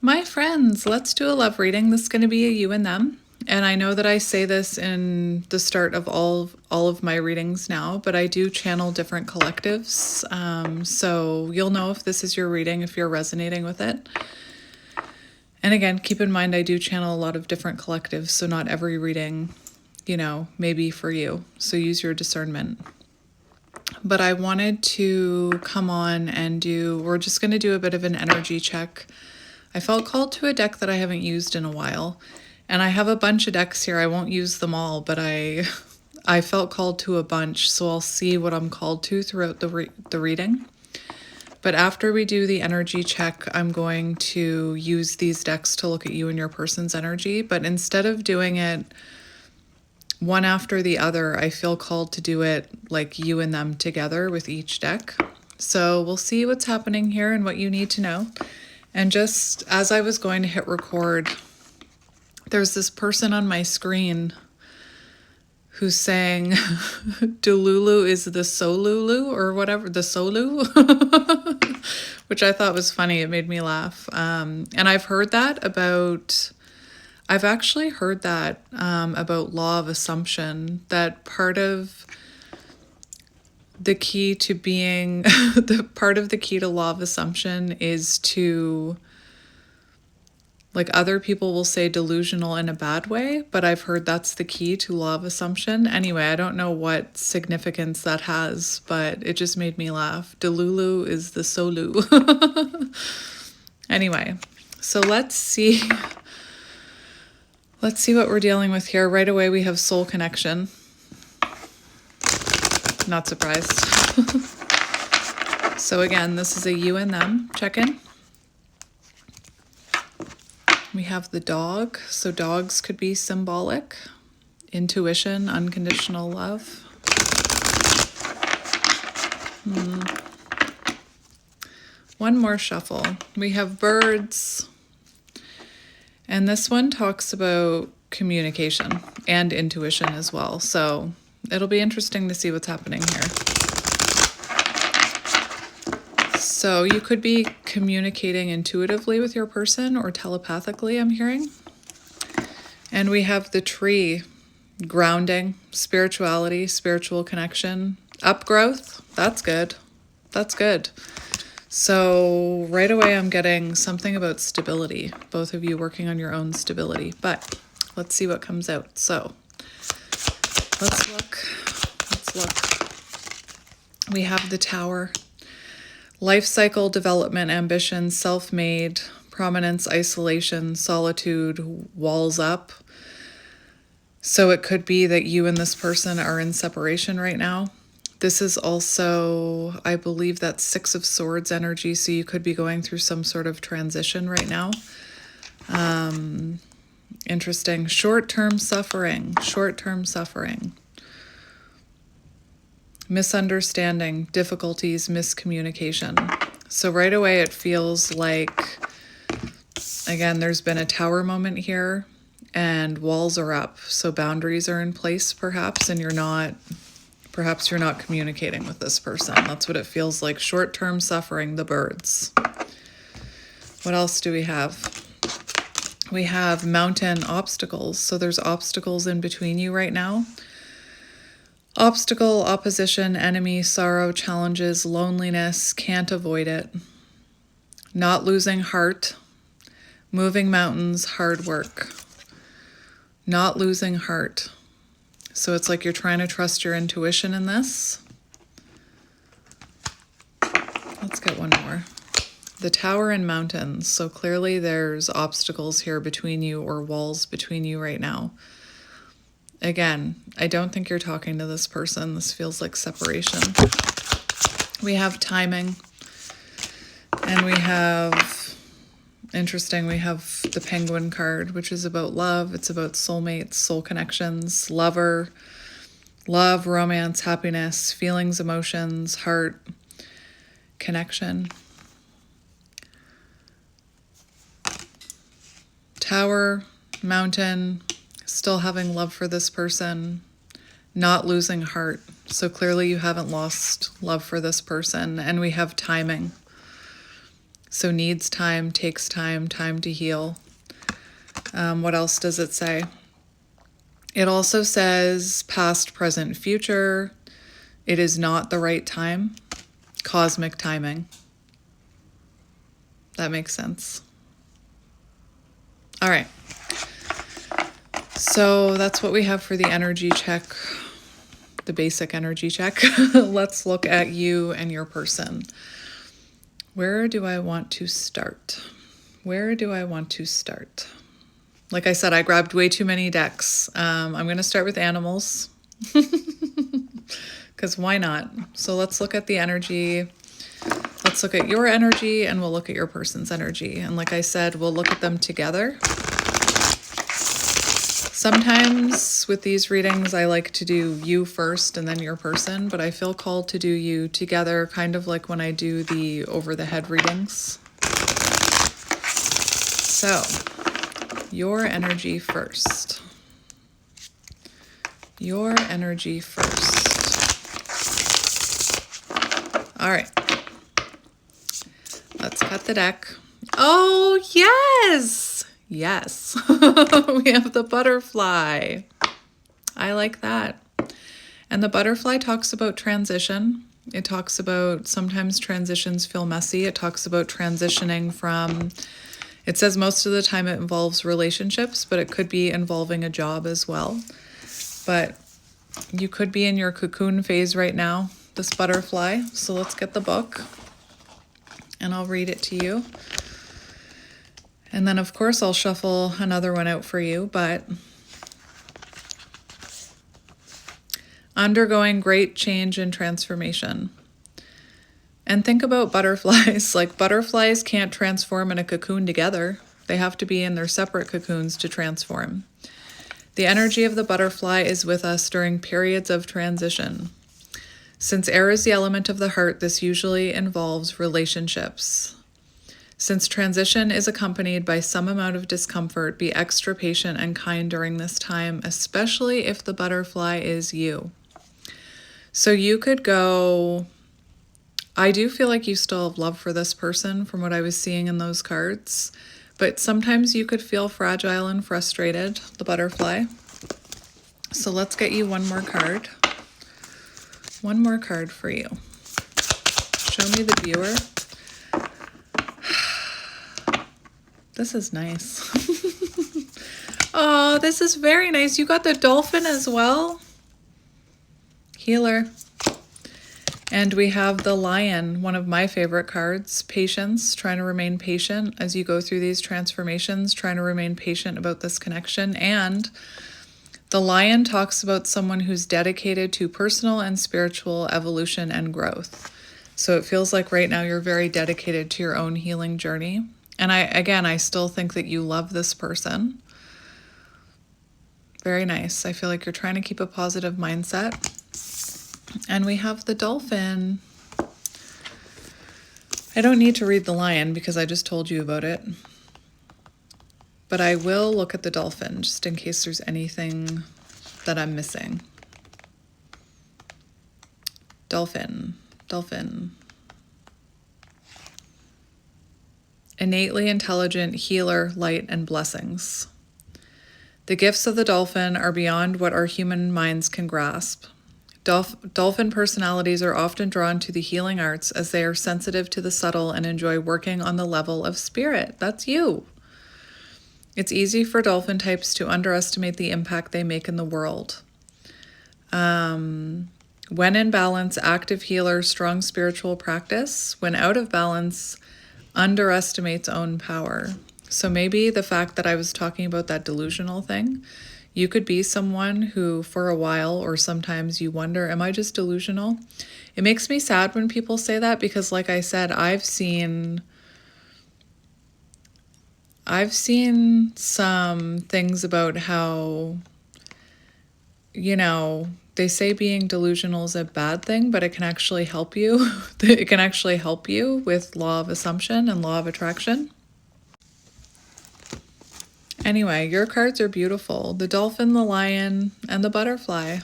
My friends, let's do a love reading. This is going to be a you and them. And I know that I say this in the start of all of my readings now, but I do channel different collectives. So you'll know if this is your reading, if you're resonating with it. And again, keep in mind, I do channel a lot of different collectives, so not every reading, may be for you. So use your discernment. But I wanted to come on and we're just going to do a bit of an energy check. I felt called to a deck that I haven't used in a while. And I have a bunch of decks here. I won't use them all, but I felt called to a bunch, so I'll see what I'm called to throughout the reading. But after we do the energy check, I'm going to use these decks to look at you and your person's energy. But instead of doing it one after the other, I feel called to do it like you and them together with each deck. So we'll see what's happening here and what you need to know. And just as I was going to hit record, there's this person on my screen who's saying Delulu is the Solulu or whatever, the Solu, which I thought was funny. It made me laugh. And I've actually heard that about law of assumption, that part of the key to being, part of the key to law of assumption is to, like, other people will say delusional in a bad way, but I've heard that's the key to law of assumption. Anyway, I don't know what significance that has, but it just made me laugh. Delulu is the Solu. Anyway, so let's see what we're dealing with here. Right away, we have soul connection. Not surprised. So again, this is a you and them check-in. We have the dog. So dogs could be symbolic. Intuition, unconditional love. One more shuffle. We have birds. And this one talks about communication and intuition as well. So it'll be interesting to see what's happening here. So you could be communicating intuitively with your person or telepathically, I'm hearing. And we have the tree, grounding, spirituality, spiritual connection, upgrowth. That's good. That's good. So right away I'm getting something about stability, both of you working on your own stability. But let's see what comes out. So let's look. We have the Tower. Life cycle, development, ambition, self-made, prominence, isolation, solitude, walls up. So it could be that you and this person are in separation right now. This is also, I believe that's Six of Swords energy, so you could be going through some sort of transition right now. Interesting. Short-term suffering. Misunderstanding, difficulties, miscommunication. So right away it feels like, again, there's been a tower moment here and walls are up. So boundaries are in place perhaps, and perhaps you're not communicating with this person. That's what it feels like. Short-term suffering, the birds. What else do we have? We have mountain obstacles. So there's obstacles in between you right now. Obstacle, opposition, enemy, sorrow, challenges, loneliness, can't avoid it. Not losing heart, moving mountains, hard work. Not losing heart. So it's like you're trying to trust your intuition in this. Let's get one more. The Tower and mountains. So clearly there's obstacles here between you or walls between you right now. Again, I don't think you're talking to this person. This feels like separation. We have timing. And we have, interesting, we have the Penguin card, which is about love. It's about soulmates, soul connections, lover, love, romance, happiness, feelings, emotions, heart, connection. Tower, mountain, still having love for this person, not losing heart. So clearly you haven't lost love for this person. And we have timing. So needs time, takes time, time to heal. What else does it say? It also says past, present, future. It is not the right time. Cosmic timing. That makes sense. All right. So that's what we have for the energy check, the basic energy check. Let's look at you and your person. Where do I want to start? Where do I want to start? Like I said, I grabbed way too many decks. I'm going to start with animals because why not? So let's look at the energy. Let's look at your energy and we'll look at your person's energy. And like I said, we'll look at them together. Sometimes with these readings, I like to do you first and then your person, but I feel called to do you together, kind of like when I do the over the head readings. So, your energy first. Your energy first. All right. Let's cut the deck. Oh, yes. Yes. We have the butterfly. I like that. And the butterfly talks about transition. It talks about sometimes transitions feel messy. It talks about transitioning from, it says most of the time it involves relationships, but it could be involving a job as well. But you could be in your cocoon phase right now, this butterfly. So let's get the book and I'll read it to you. And then of course I'll shuffle another one out for you, but undergoing great change and transformation. And think about butterflies. Like butterflies can't transform in a cocoon together. They have to be in their separate cocoons to transform. The energy of the butterfly is with us during periods of transition. Since air is the element of the heart, this usually involves relationships. Since transition is accompanied by some amount of discomfort, be extra patient and kind during this time, especially if the butterfly is you. So you could go, I do feel like you still have love for this person from what I was seeing in those cards, but sometimes you could feel fragile and frustrated, the butterfly. So let's get you one more card. One more card for you. Show me the viewer. This is nice. Oh, this is very nice. You got the dolphin as well. Healer. And we have the lion, one of my favorite cards. Patience, trying to remain patient as you go through these transformations, trying to remain patient about this connection. And the lion talks about someone who's dedicated to personal and spiritual evolution and growth. So it feels like right now you're very dedicated to your own healing journey. And I still think that you love this person. Very nice. I feel like you're trying to keep a positive mindset. And we have the dolphin. I don't need to read the lion because I just told you about it. But I will look at the dolphin just in case there's anything that I'm missing. Dolphin, dolphin. Innately intelligent, healer, light, and blessings. The gifts of the dolphin are beyond what our human minds can grasp. Dolphin personalities are often drawn to the healing arts as they are sensitive to the subtle and enjoy working on the level of spirit. That's you. It's easy for dolphin types to underestimate the impact they make in the world. When in balance, active healer, strong spiritual practice. When out of balance, underestimates own power. So maybe the fact that I was talking about that delusional thing, you could be someone who for a while or sometimes you wonder, am I just delusional? It makes me sad when people say that because like I said, I've seen some things about how, they say being delusional is a bad thing, but it can actually help you. It can actually help you with law of assumption and law of attraction. Anyway, your cards are beautiful. The dolphin, the lion, and the butterfly.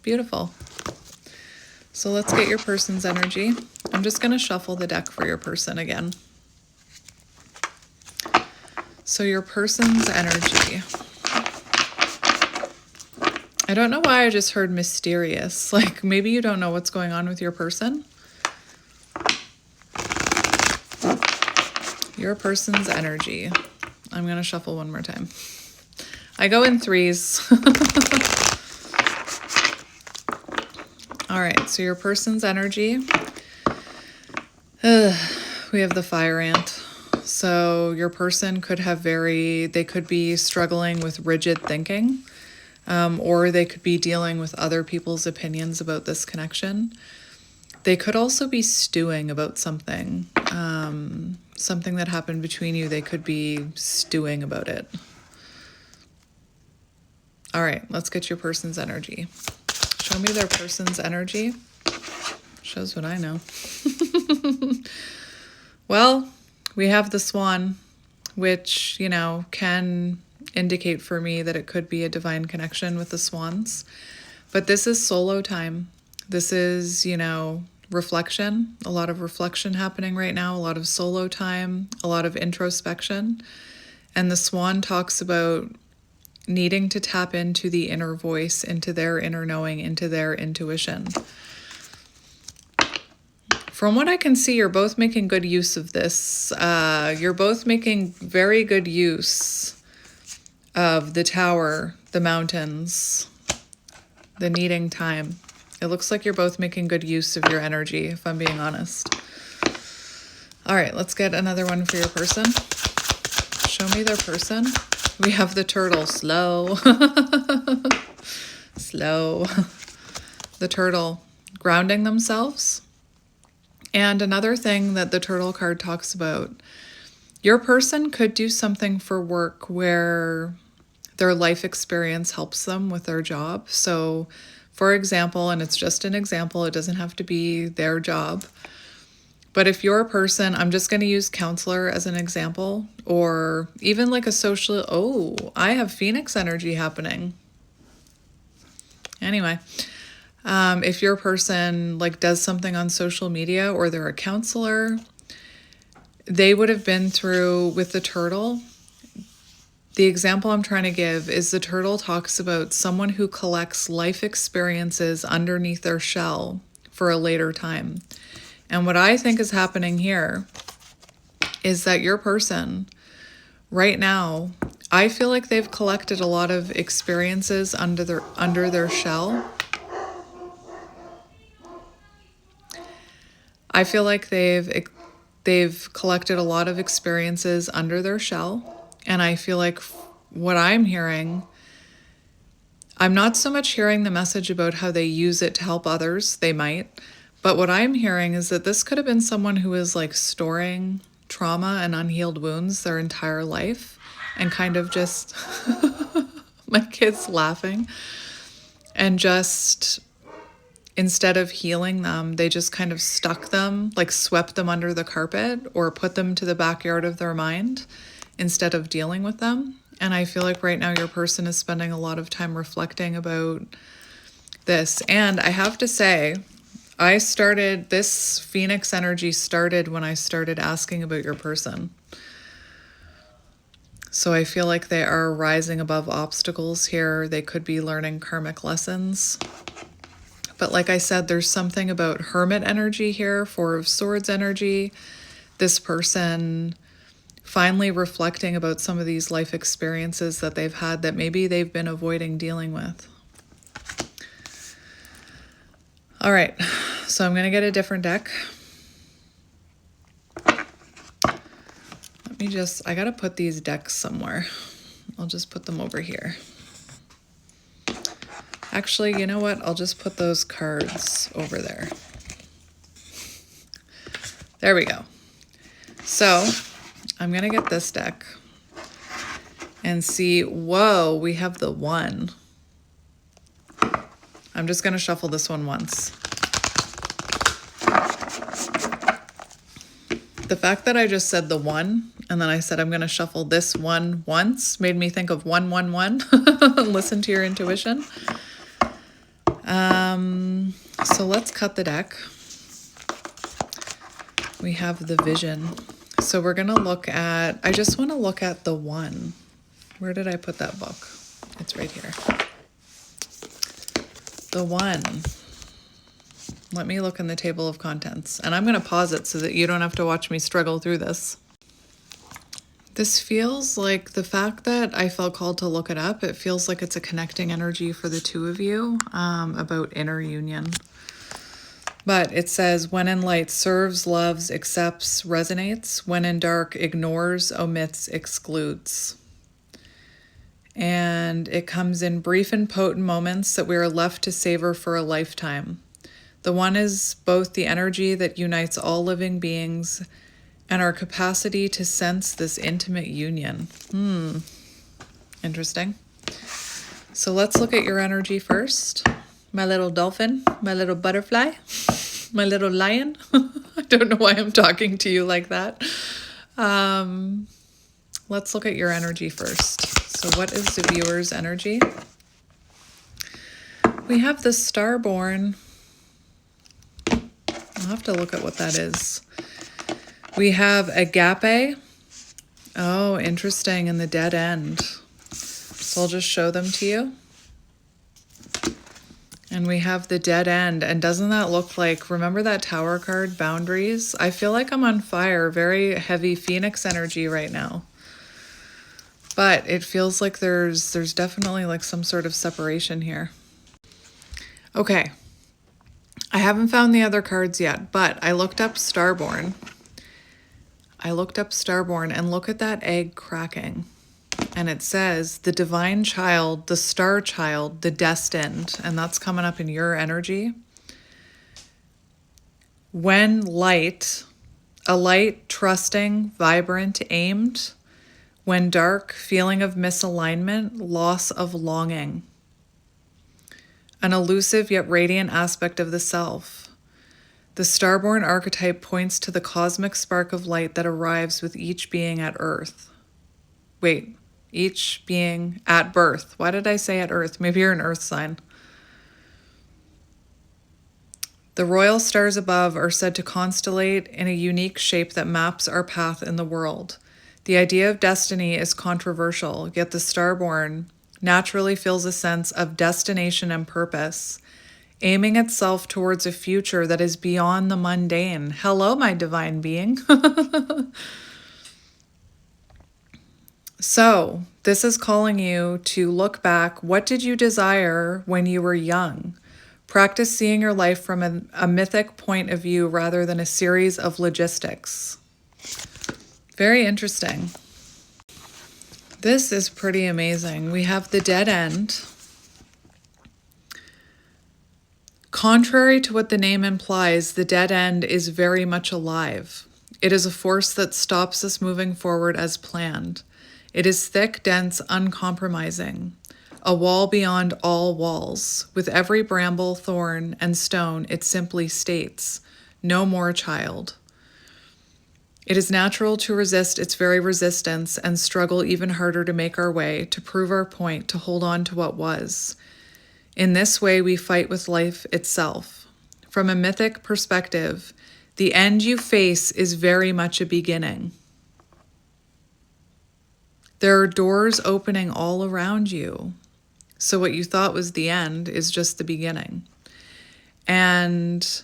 Beautiful. So let's get your person's energy. I'm just going to shuffle the deck for your person again. So your person's energy. I don't know why I just heard mysterious. Like maybe you don't know what's going on with your person. Your person's energy. I'm going to shuffle one more time. I go in threes. All right, so your person's energy. We have the fire ant. So your person could have they could be struggling with rigid thinking, or they could be dealing with other people's opinions about this connection. They could also be stewing about something, something that happened between you. They could be stewing about it. All right, let's get your person's energy. Show me their person's energy. Shows what I know. Well, we have the swan, which, you know, can indicate for me that it could be a divine connection with the swans. But this is solo time. This is, you know, reflection, a lot of reflection happening right now, a lot of solo time, a lot of introspection. And the swan talks about needing to tap into the inner voice, into their inner knowing, into their intuition. From what I can see, you're both making good use of this. You're both making very good use of the tower, the mountains, the needing time. It looks like you're both making good use of your energy, if I'm being honest. All right, let's get another one for your person. Show me their person. We have the turtle, slow. Slow. The turtle, grounding themselves. And another thing that the turtle card talks about, your person could do something for work where their life experience helps them with their job. So, for example, and it's just an example, it doesn't have to be their job. But if you're a person, I'm just going to use counselor as an example, or even like a social, oh, I have Phoenix energy happening. Anyway, if your person like does something on social media or they're a counselor, they would have been through with the turtle. The example I'm trying to give is the turtle talks about someone who collects life experiences underneath their shell for a later time. And what I think is happening here is that your person right now, I feel like they've collected a lot of experiences under their shell. I feel like they've collected a lot of experiences under their shell. And I feel like what I'm hearing, I'm not so much hearing the message about how they use it to help others. They might. But what I'm hearing is that this could have been someone who is like storing trauma and unhealed wounds their entire life and kind of just, my kid's laughing, and just instead of healing them, they just kind of stuck them, like swept them under the carpet or put them to the backyard of their mind instead of dealing with them. And I feel like right now your person is spending a lot of time reflecting about this. And I have to say, this Phoenix energy started when I started asking about your person. So I feel like they are rising above obstacles here. They could be learning karmic lessons. But like I said, there's something about Hermit energy here, Four of Swords energy. This person finally reflecting about some of these life experiences that they've had that maybe they've been avoiding dealing with. All right, so I'm going to get a different deck. I got to put these decks somewhere. I'll just put them over here. Actually, you know what? I'll just put those cards over there. There we go. So I'm going to get this deck and see, whoa, we have the one. I'm just going to shuffle this one once. The fact that I just said the one, and then I said I'm going to shuffle this one once, made me think of 111. Listen to your intuition. So let's cut the deck. We have the vision. So we're going to look at, I just want to look at the one. Where did I put that book? It's right here. The one. Let me look in the table of contents. And I'm going to pause it so that you don't have to watch me struggle through this. This feels like, the fact that I felt called to look it up, it feels like it's a connecting energy for the two of you about inner union. But it says, when in light, serves, loves, accepts, resonates. When in dark, ignores, omits, excludes. And it comes in brief and potent moments that we are left to savor for a lifetime. The one is both the energy that unites all living beings and our capacity to sense this intimate union. Interesting. So let's look at your energy first. My little dolphin, my little butterfly, my little lion. I don't know why I'm talking to you like that. Let's look at your energy first. So what is the viewer's energy? We have the starborn. I'll have to look at what that is. We have agape. Oh, interesting. And the dead end. So I'll just show them to you. And we have the dead end. And doesn't that look like, remember that tower card, boundaries? I feel like I'm on fire. Very heavy Phoenix energy right now. But it feels like there's definitely like some sort of separation here. Okay. I haven't found the other cards yet, but I looked up Starborn. And look at that egg cracking. And it says the divine child, the star child, the destined, and that's coming up in your energy. When light, a light, trusting, vibrant, aimed. When dark, feeling of misalignment, loss of longing. An elusive yet radiant aspect of the self. The starborn archetype points to the cosmic spark of light that arrives with each being at Earth. Wait, each being at birth. Why did I say at Earth? Maybe you're an Earth sign. The royal stars above are said to constellate in a unique shape that maps our path in the world. The idea of destiny is controversial, yet the starborn naturally feels a sense of destination and purpose, aiming itself towards a future that is beyond the mundane. Hello, my divine being. So, this is calling you to look back. What did you desire when you were young? Practice seeing your life from a mythic point of view rather than a series of logistics. Very interesting. This is pretty amazing. We have the dead end. Contrary to what the name implies, the dead end is very much alive. It is a force that stops us moving forward as planned. It is thick, dense, uncompromising. A wall beyond all walls. With every bramble, thorn, and stone, it simply states, no more, child. It is natural to resist its very resistance and struggle even harder to make our way, to prove our point, to hold on to what was. In this way, we fight with life itself. From a mythic perspective, the end you face is very much a beginning. There are doors opening all around you. So what you thought was the end is just the beginning. And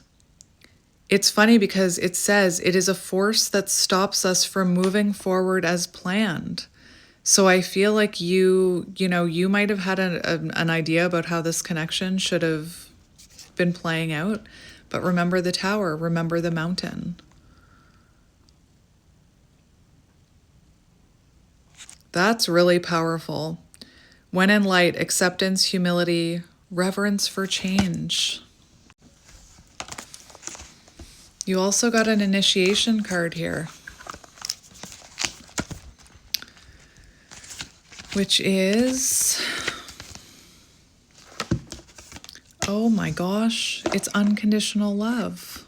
it's funny because it says it is a force that stops us from moving forward as planned. So I feel like you might have had an idea about how this connection should have been playing out. But remember the tower, remember the mountain. That's really powerful. When in light, acceptance, humility, reverence for change. You also got an initiation card here, which is, oh my gosh, it's unconditional love.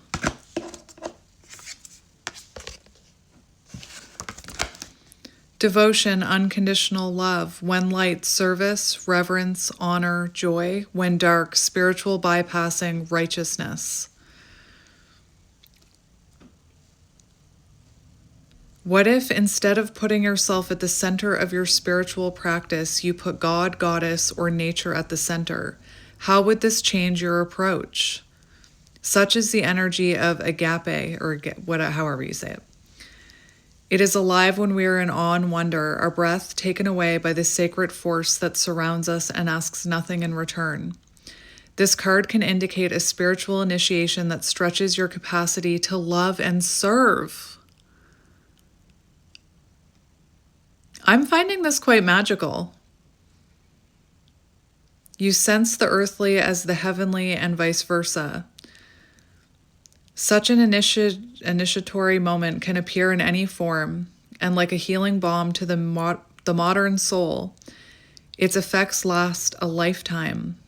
Devotion, unconditional love. When light, service, reverence, honor, joy. When dark, spiritual bypassing, righteousness. What if instead of putting yourself at the center of your spiritual practice, you put God, Goddess, or nature at the center? How would this change your approach? Such is the energy of agape, or however you say it. It is alive when we are in awe and wonder, our breath taken away by the sacred force that surrounds us and asks nothing in return. This card can indicate a spiritual initiation that stretches your capacity to love and serve. I'm finding this quite magical. You sense the earthly as the heavenly and vice versa. Such an initiatory moment can appear in any form, and like a healing balm to the modern soul, its effects last a lifetime.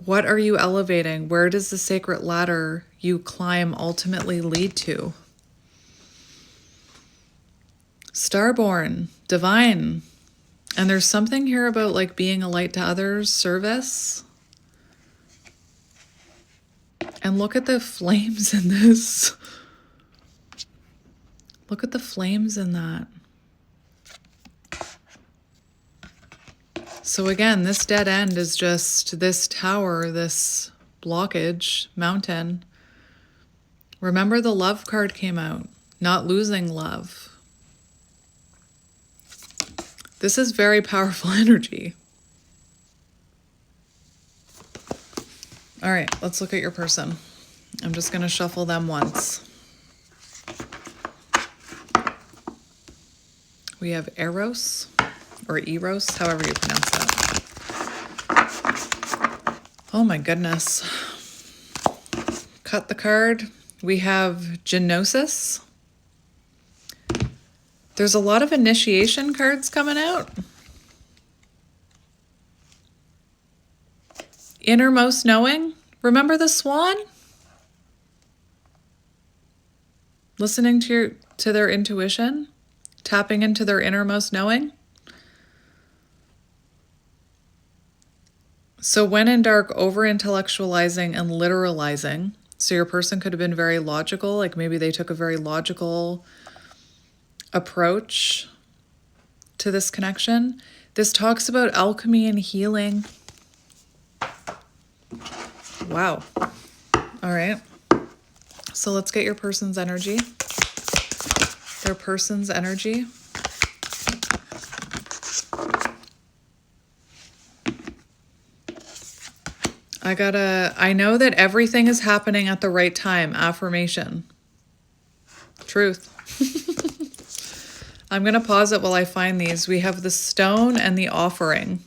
What are you elevating? Where does the sacred ladder you climb ultimately lead to? Starborn, divine. And there's something here about like being a light to others, service. And look at the flames in this. Look at the flames in that. So again, this dead end is just this tower, this blockage, mountain. Remember the love card came out, not losing love. This is very powerful energy. All right, let's look at your person. I'm just going to shuffle them once. We have Eros, or Eros, however you pronounce that. Oh my goodness. Cut the card. We have Genosis. There's a lot of initiation cards coming out. Innermost knowing. Remember the swan? Listening to their intuition, tapping into their innermost knowing. So when in dark, over-intellectualizing and literalizing. So your person could have been very logical, like maybe they took a very logical approach to this connection. This talks about alchemy and healing. Wow. All right. So let's get your person's energy. Their person's energy. I know that everything is happening at the right time. Affirmation. Truth. I'm going to pause it while I find these. We have the stone and the offering.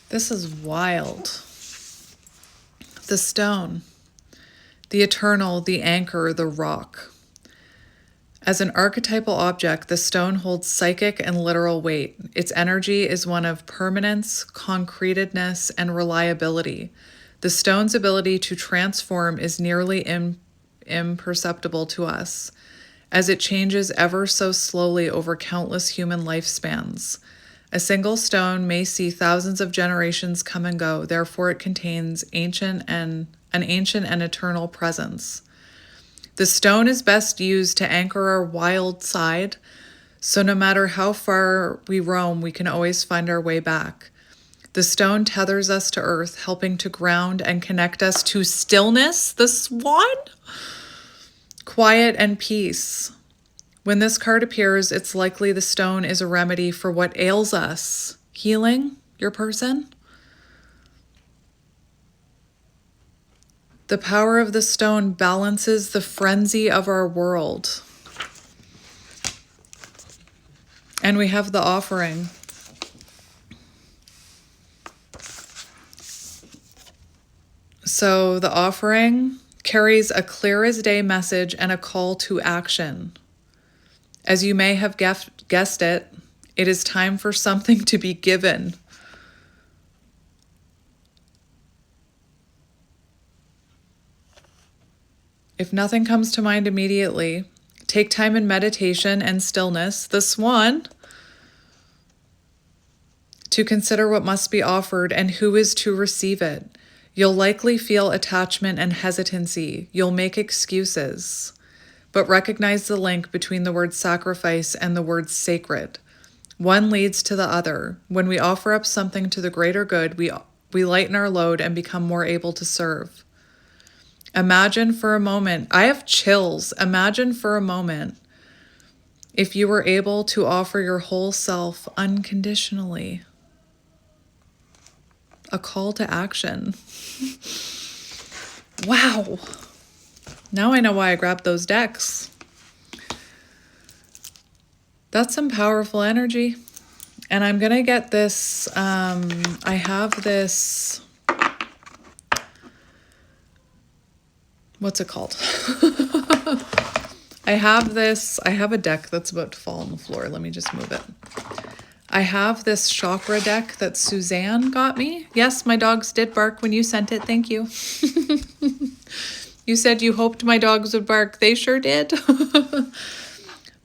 This is wild. The stone, the eternal, the anchor, the rock. As an archetypal object, the stone holds psychic and literal weight. Its energy is one of permanence, concretedness, and reliability. The stone's ability to transform is nearly imperceptible to us, as it changes ever so slowly over countless human lifespans. A single stone may see thousands of generations come and go, therefore it contains an ancient and eternal presence. The stone is best used to anchor our wild side, so no matter how far we roam, we can always find our way back. The stone tethers us to earth, helping to ground and connect us to stillness, the swan, quiet, and peace. When this card appears, it's likely the stone is a remedy for what ails us. Healing your person. The power of the stone balances the frenzy of our world. And we have the offering. So the offering carries a clear as day message and a call to action. As you may have guessed it is time for something to be given. If nothing comes to mind immediately, take time in meditation and stillness, the swan, to consider what must be offered and who is to receive it. You'll likely feel attachment and hesitancy. You'll make excuses. But recognize the link between the word sacrifice and the word sacred. One leads to the other. When we offer up something to the greater good, we lighten our load and become more able to serve. Imagine for a moment, I have chills. Imagine for a moment if you were able to offer your whole self unconditionally. A call to action. Wow. Now I know why I grabbed those decks. That's some powerful energy. And I'm going to get this, I have this, what's it called? I have a deck that's about to fall on the floor. Let me just move it. I have this chakra deck that Suzanne got me. Yes, my dogs did bark when you sent it. Thank you. You said you hoped my dogs would bark. They sure did.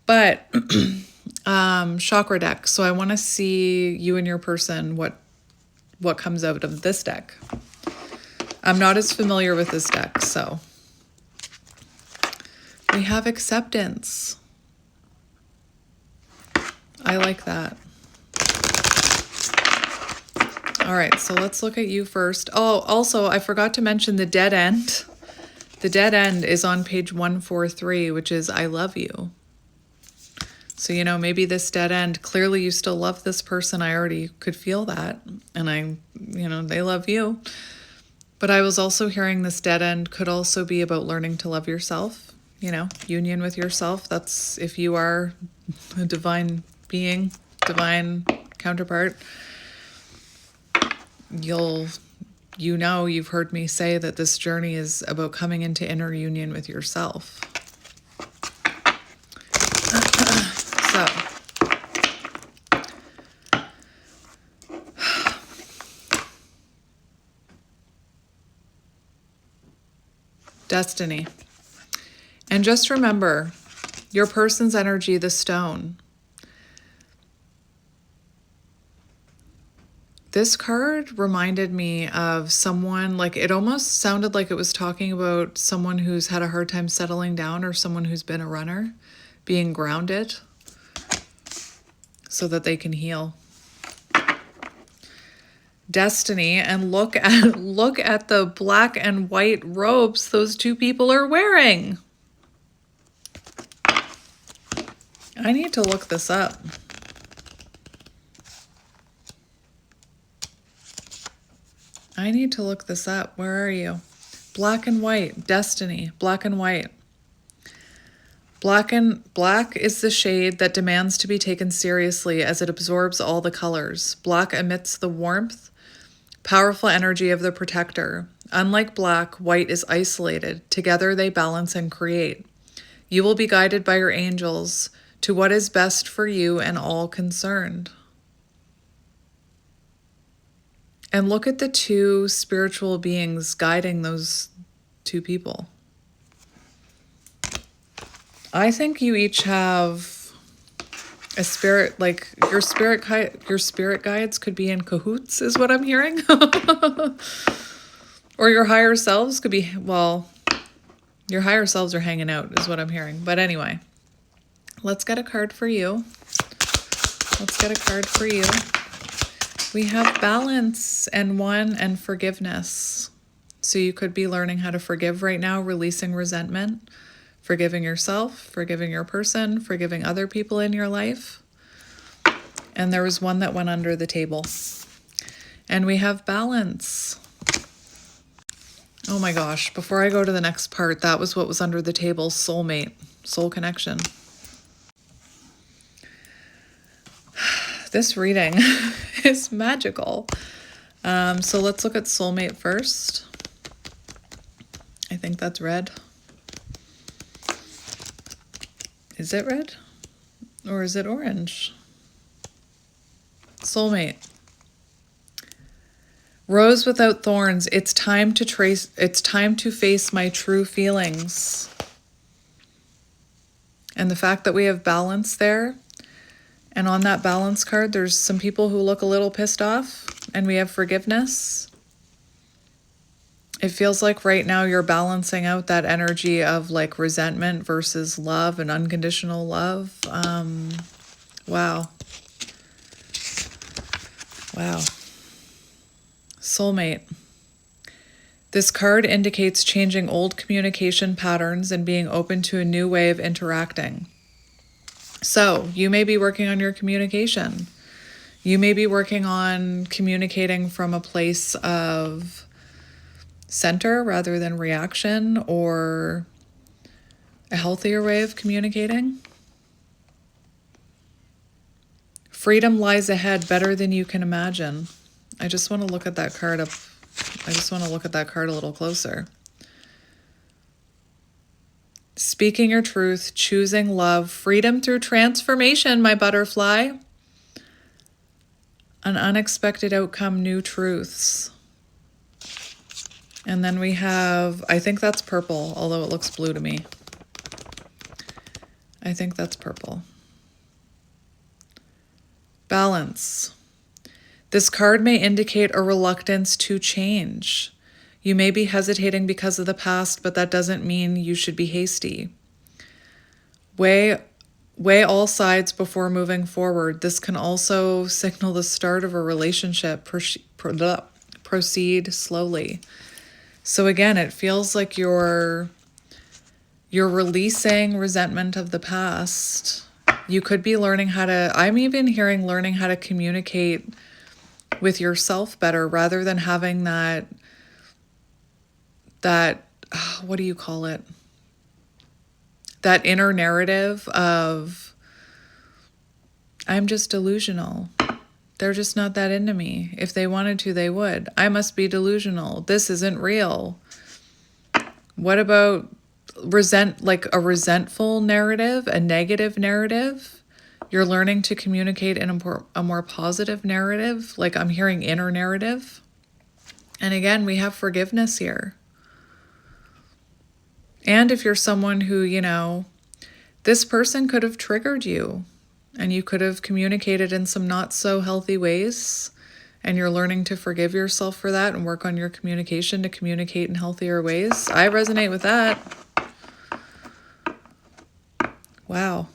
But chakra deck. So I want to see you and your person, what comes out of this deck. I'm not as familiar with this deck, so we have acceptance. I like that. All right, so let's look at you first. Oh, also, I forgot to mention the dead end. The dead end is on page 143, which is I love you. So, maybe this dead end, clearly you still love this person. I already could feel that. And they love you. But I was also hearing this dead end could also be about learning to love yourself, union with yourself. That's if you are a divine being, divine counterpart. You've heard me say that this journey is about coming into inner union with yourself. So, destiny. And just remember, your person's energy, the stone. This card reminded me of someone, like it almost sounded like it was talking about someone who's had a hard time settling down or someone who's been a runner, being grounded so that they can heal. Destiny, and look at the black and white robes those two people are wearing. I need to look this up. Where are you? Black and white. Destiny. Black and white. Black is the shade that demands to be taken seriously as it absorbs all the colors. Black emits the warmth, powerful energy of the protector. Unlike black, white is isolated. Together they balance and create. You will be guided by your angels to what is best for you and all concerned. And look at the two spiritual beings guiding those two people. I think you each have a spirit, like your spirit guides could be in cahoots, is what I'm hearing. Or your higher selves could be, your higher selves are hanging out, is what I'm hearing. But anyway, let's get a card for you. We have balance and forgiveness. So you could be learning how to forgive right now, releasing resentment, forgiving yourself, forgiving your person, forgiving other people in your life. And there was one that went under the table. And we have balance. Oh my gosh, before I go to the next part, that was what was under the table, soulmate, soul connection. This reading is magical. So let's look at soulmate first. I think that's red. Is it red? Or is it orange? Soulmate. Rose without thorns. It's time to face my true feelings. And the fact that we have balance there, and on that balance card, there's some people who look a little pissed off, and we have forgiveness. It feels like right now you're balancing out that energy of like resentment versus love and unconditional love. Wow. Wow. Soulmate. This card indicates changing old communication patterns and being open to a new way of interacting. So you may be working on your communication. You may be working on communicating from a place of center rather than reaction, or a healthier way of communicating. Freedom lies ahead better than you can imagine. I just want to look at that card a little closer. Speaking your truth, choosing love, freedom through transformation, my butterfly. An unexpected outcome, new truths. And then we have, I think that's purple, although it looks blue to me. I think that's purple. Balance. This card may indicate a reluctance to change. You may be hesitating because of the past, but that doesn't mean you should be hasty. Weigh all sides before moving forward. This can also signal the start of a relationship. Proceed slowly. So again, it feels like you're releasing resentment of the past. You could be learning I'm even hearing learning how to communicate with yourself better, rather than having that what do you call it? That inner narrative of, I'm just delusional. They're just not that into me. If they wanted to, they would. I must be delusional. This isn't real. What about a resentful narrative, a negative narrative? You're learning to communicate in a more positive narrative. Like I'm hearing inner narrative. And again, we have forgiveness here. And if you're someone who, this person could have triggered you, and you could have communicated in some not so healthy ways, and you're learning to forgive yourself for that and work on your communication to communicate in healthier ways. I resonate with that. Wow.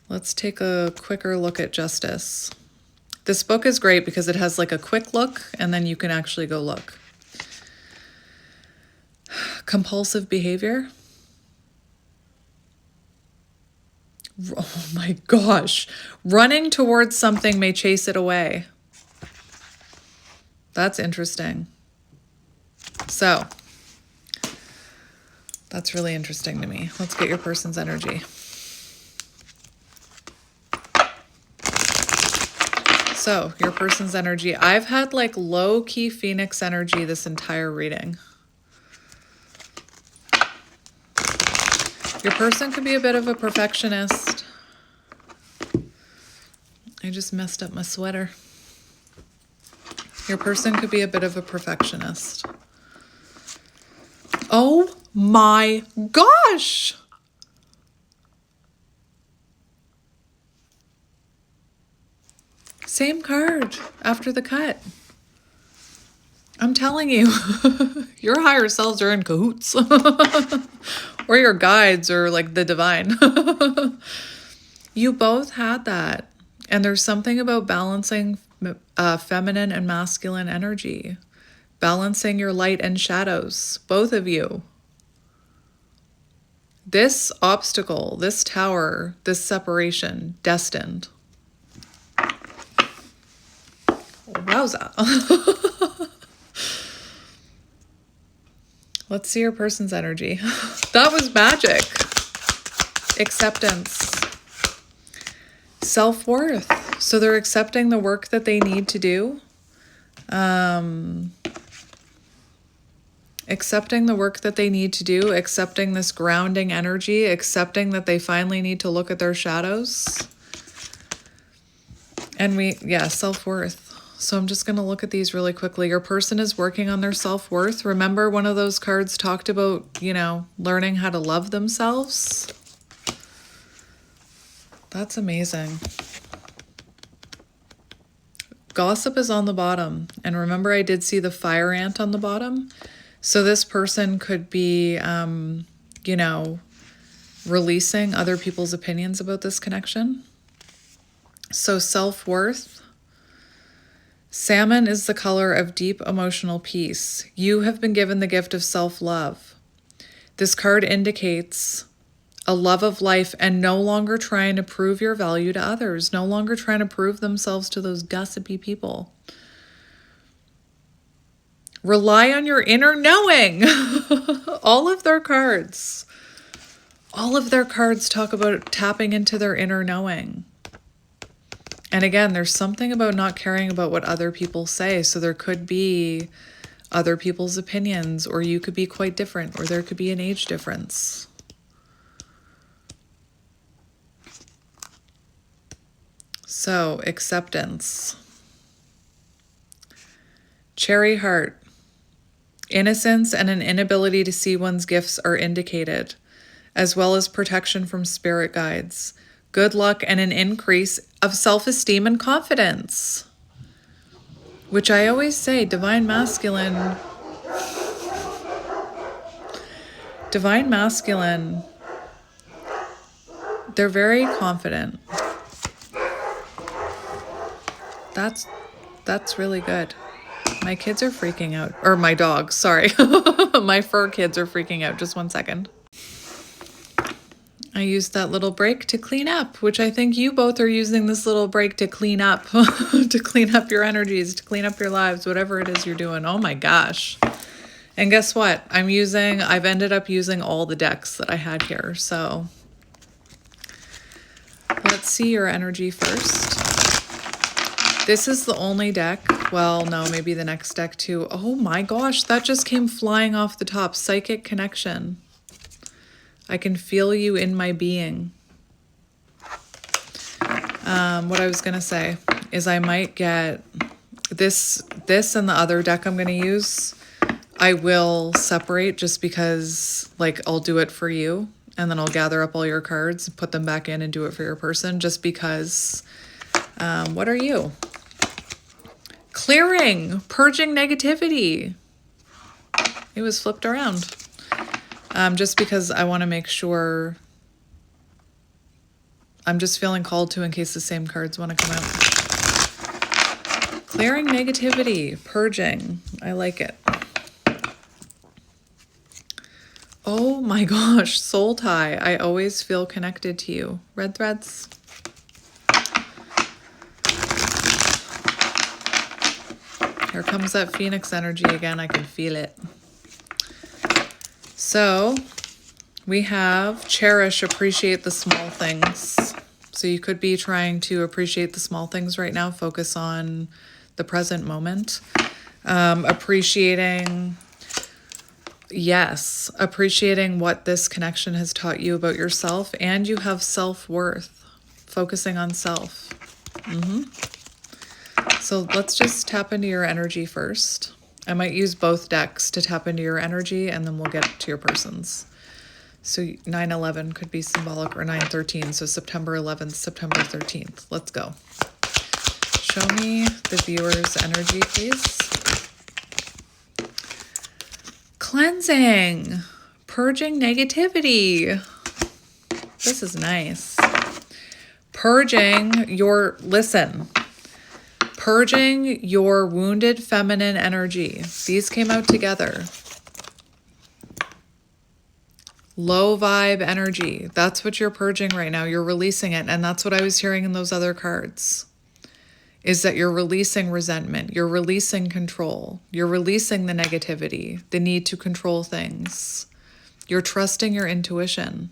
Let's take a quicker look at justice. This book is great because it has like a quick look, and then you can actually go look. Compulsive behavior. Oh my gosh. Running towards something may chase it away. That's interesting. So, that's really interesting to me. Let's get your person's energy. So, your person's energy. I've had like low-key Phoenix energy this entire reading. Your person could be a bit of a perfectionist. I just messed up my sweater. Your person could be a bit of a perfectionist. Oh my gosh! Same card after the cut. I'm telling you, your higher selves are in cahoots. Or your guides, or like the divine. You both had that. And there's something about balancing feminine and masculine energy. Balancing your light and shadows, both of you. This obstacle, this tower, this separation, destined. Wowza. Let's see your person's energy. That was magic. Acceptance. Self-worth. So they're accepting the work that they need to do. Accepting the work that they need to do. Accepting this grounding energy. Accepting that they finally need to look at their shadows. And self-worth. So I'm just going to look at these really quickly. Your person is working on their self-worth. Remember, one of those cards talked about, you know, learning how to love themselves. That's amazing. Gossip is on the bottom. And remember, I did see the fire ant on the bottom. So this person could be, you know, releasing other people's opinions about this connection. So self-worth. Salmon is the color of deep emotional peace. You have been given the gift of self-love. This card indicates a love of life and no longer trying to prove your value to others, no longer trying to prove themselves to those gossipy people. Rely on your inner knowing. All of their cards talk about tapping into their inner knowing. And again, there's something about not caring about what other people say. So there could be other people's opinions, or you could be quite different, or there could be an age difference. So, acceptance. Cherry heart. Innocence and an inability to see one's gifts are indicated, as well as protection from spirit guides. Good luck and an increase of self-esteem and confidence. Which I always say, Divine Masculine, they're very confident. That's really good. My kids are freaking out. Or my dogs, sorry. My fur kids are freaking out. Just one second. I used that little break to clean up, which I think you both are using this little break to clean up, to clean up your energies, to clean up your lives, whatever it is you're doing. Oh my gosh. And guess what? I've ended up using all the decks that I had here. So let's see your energy first. This is the only deck. Well, no, maybe the next deck too. Oh my gosh, that just came flying off the top. Psychic connection. I can feel you in my being. What I was going to say is I might get this and the other deck I'm going to use. I will separate just because, like, I'll do it for you. And then I'll gather up all your cards, put them back in and do it for your person just because. What are you? Clearing, purging negativity. It was flipped around. Just because I want to make sure. I'm just feeling called to in case the same cards want to come out. Clearing negativity, purging. I like it. Oh my gosh, soul tie. I always feel connected to you. Red threads. Here comes that Phoenix energy again. I can feel it. So we have cherish, appreciate the small things. So you could be trying to appreciate the small things right now. Focus on the present moment. Appreciating what this connection has taught you about yourself. And you have self-worth. Focusing on self. So let's just tap into your energy first. I might use both decks to tap into your energy, and then we'll get to your person's. So 9/11 could be symbolic, or 9/13. So September 11th, September 13th. Let's go. Show me the viewer's energy, please. Cleansing. Purging negativity. This is nice. Purging your wounded feminine energy. These came out together. Low vibe energy. That's what you're purging right now. You're releasing it. And that's what I was hearing in those other cards. Is that you're releasing resentment. You're releasing control. You're releasing the negativity. The need to control things. You're trusting your intuition.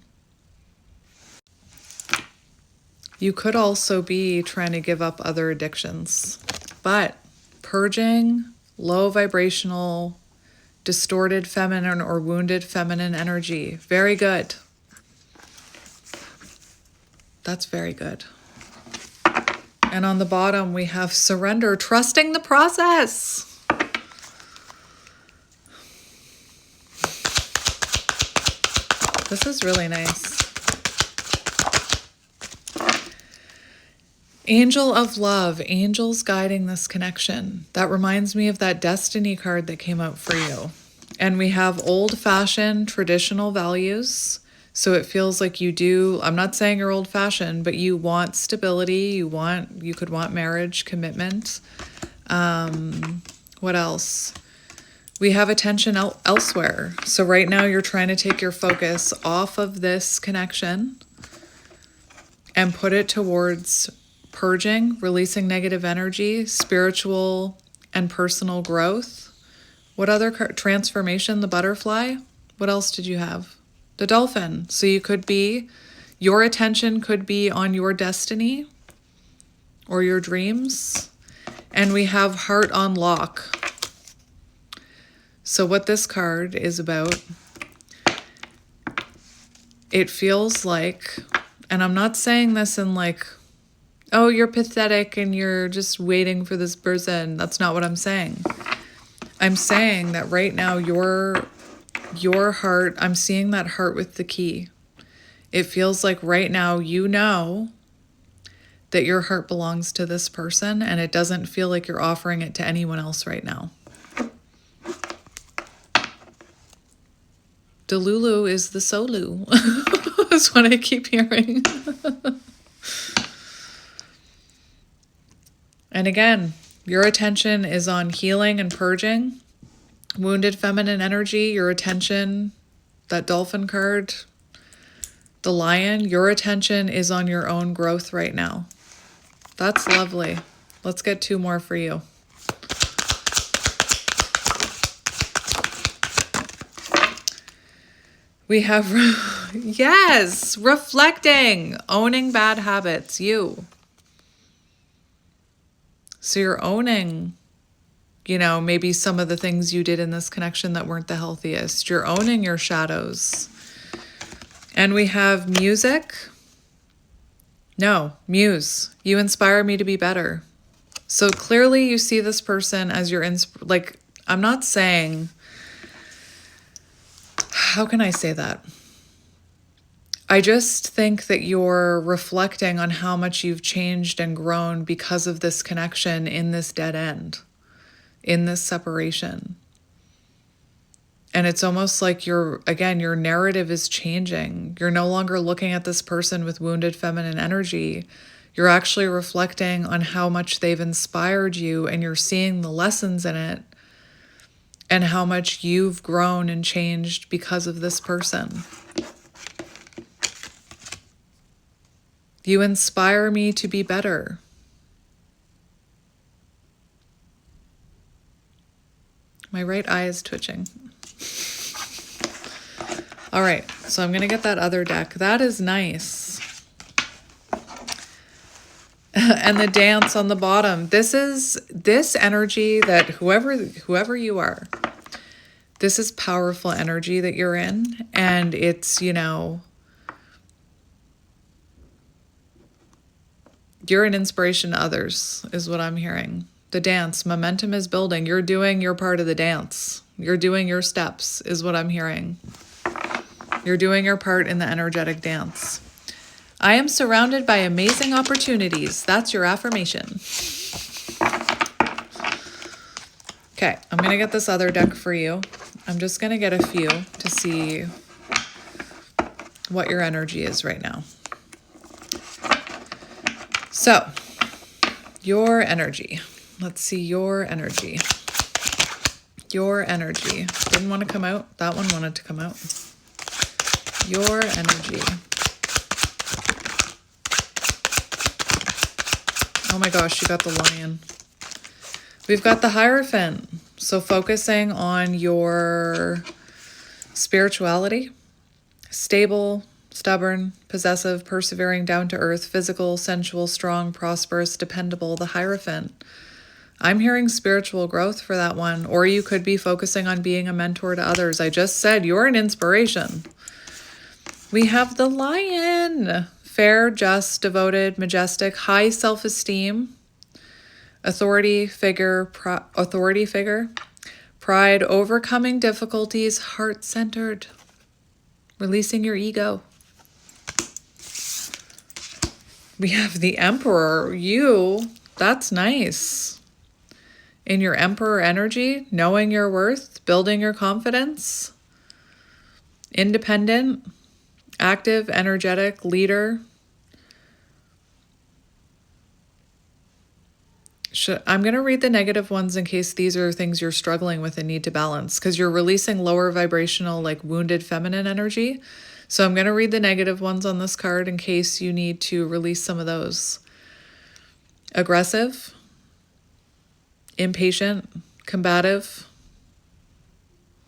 You could also be trying to give up other addictions, but purging low vibrational, distorted feminine or wounded feminine energy. Very good. That's very good. And on the bottom, we have surrender, trusting the process. This is really nice. Angel of love, angels guiding this connection. That reminds me of that destiny card that came out for you. And we have old-fashioned traditional values. So it feels like you do, I'm not saying you're old-fashioned, but you want stability, you could want marriage, commitment. What else? We have attention elsewhere. So right now you're trying to take your focus off of this connection and put it towards purging, releasing negative energy, spiritual and personal growth. What other transformation? The butterfly. What else did you have? The dolphin. So you could be, your attention could be on your destiny or your dreams. And we have heart on lock. So what this card is about, it feels like, and I'm not saying this in like, oh, you're pathetic and you're just waiting for this person. That's not what I'm saying. I'm saying that right now your heart, I'm seeing that heart with the key. It feels like right now you know that your heart belongs to this person and it doesn't feel like you're offering it to anyone else right now. Delulu is the Solu. That's what I keep hearing. And again, your attention is on healing and purging. Wounded feminine energy, your attention, that dolphin card, the lion, your attention is on your own growth right now. That's lovely. Let's get 2 more for you. We have, yes, reflecting, owning bad habits, you. So you're owning, maybe some of the things you did in this connection that weren't the healthiest. You're owning your shadows. And we have music. No, muse. You inspire me to be better. So clearly you see this person as your, I'm not saying, how can I say that? I just think that you're reflecting on how much you've changed and grown because of this connection in this dead end, in this separation. And it's almost like your narrative is changing. You're no longer looking at this person with wounded feminine energy. You're actually reflecting on how much they've inspired you, and you're seeing the lessons in it and how much you've grown and changed because of this person. You inspire me to be better. My right eye is twitching. All right, so I'm going to get that other deck. That is nice. And the dance on the bottom. This energy that whoever you are, this is powerful energy that you're in. And it's, you're an inspiration to others, is what I'm hearing. The dance, momentum is building. You're doing your part of the dance. You're doing your steps, is what I'm hearing. You're doing your part in the energetic dance. I am surrounded by amazing opportunities. That's your affirmation. Okay, I'm going to get this other deck for you. I'm just going to get a few to see what your energy is right now. So, your energy. Let's see your energy. Your energy. Didn't want to come out. That one wanted to come out. Your energy. Oh my gosh, you got the lion. We've got the Hierophant. So focusing on your spirituality. Stable, stubborn, possessive, persevering, down to earth, physical, sensual, strong, prosperous, dependable, the Hierophant. I'm hearing spiritual growth for that one. Or you could be focusing on being a mentor to others. I just said you're an inspiration. We have the Lion. fair, just, devoted, majestic, high self-esteem, authority figure, pride, overcoming difficulties, heart-centered, releasing your ego. We have the Emperor. That's nice. In your Emperor energy, knowing your worth, building your confidence, independent, active, energetic, leader. I'm going to read the negative ones in case these are things you're struggling with and need to balance, because you're releasing lower vibrational, like wounded feminine energy. So I'm going to read the negative ones on this card in case you need to release some of those. Aggressive, impatient, combative.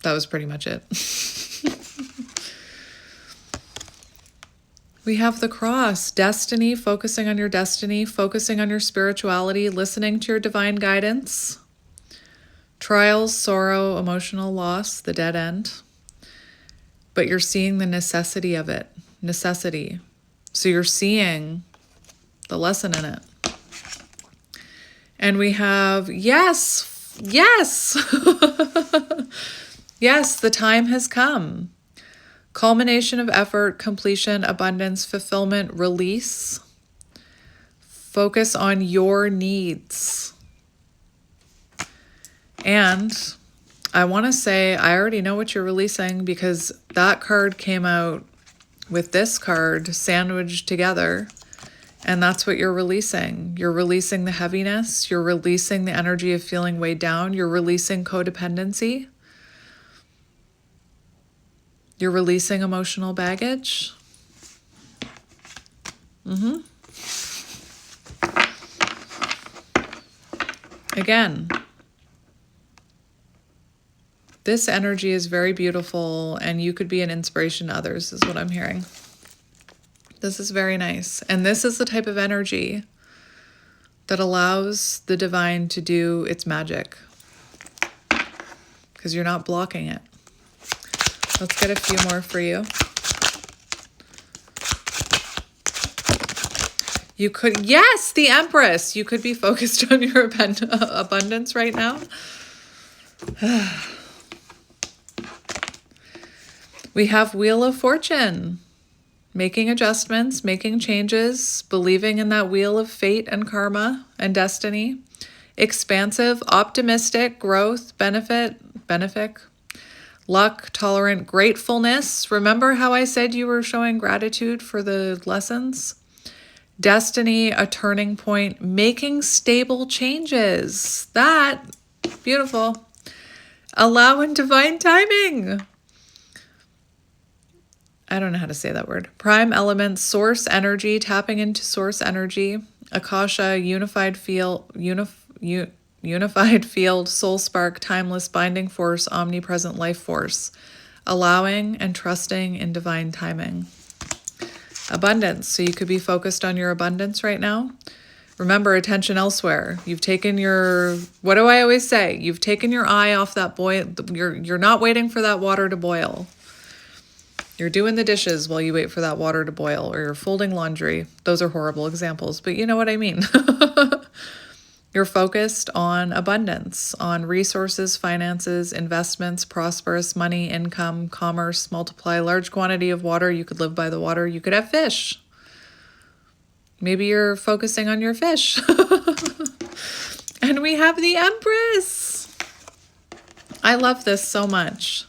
That was pretty much it. We have the Cross, destiny, focusing on your destiny, focusing on your spirituality, listening to your divine guidance. Trials, sorrow, emotional loss, the dead end. But you're seeing the necessity of it. Necessity. So you're seeing the lesson in it. And we have, yes. Yes, the time has come. Culmination of effort, completion, abundance, fulfillment, release. Focus on your needs. And I want to say, I already know what you're releasing, because that card came out with this card sandwiched together. And that's what you're releasing. You're releasing the heaviness. You're releasing the energy of feeling weighed down. You're releasing codependency. You're releasing emotional baggage. Again, this energy is very beautiful, and you could be an inspiration to others, is what I'm hearing. This is very nice. And this is the type of energy that allows the divine to do its magic, because you're not blocking it. Let's get a few more for you. You could, yes, the Empress. You could be focused on your abundance right now. We have Wheel of Fortune. Making adjustments, making changes, believing in that wheel of fate and karma and destiny. Expansive, optimistic, growth, benefit, luck, tolerant, gratefulness. Remember how I said you were showing gratitude for the lessons? Destiny, a turning point, making stable changes. That, beautiful. Allowing divine timing. I don't know how to say that word. Prime element, source energy, tapping into source energy. Akasha, unified field, soul spark, timeless binding force, omnipresent life force. Allowing and trusting in divine timing. Abundance. So you could be focused on your abundance right now. Remember, attention elsewhere. You've taken your, what do I always say? You've taken your eye off that boil. You're not waiting for that water to boil. You're doing the dishes while you wait for that water to boil, or you're folding laundry. Those are horrible examples, but you know what I mean. You're focused on abundance, on resources, finances, investments, prosperous money, income, commerce, multiply, large quantity of water. You could live by the water. You could have fish. Maybe you're focusing on your fish. And we have the Empress. I love this so much.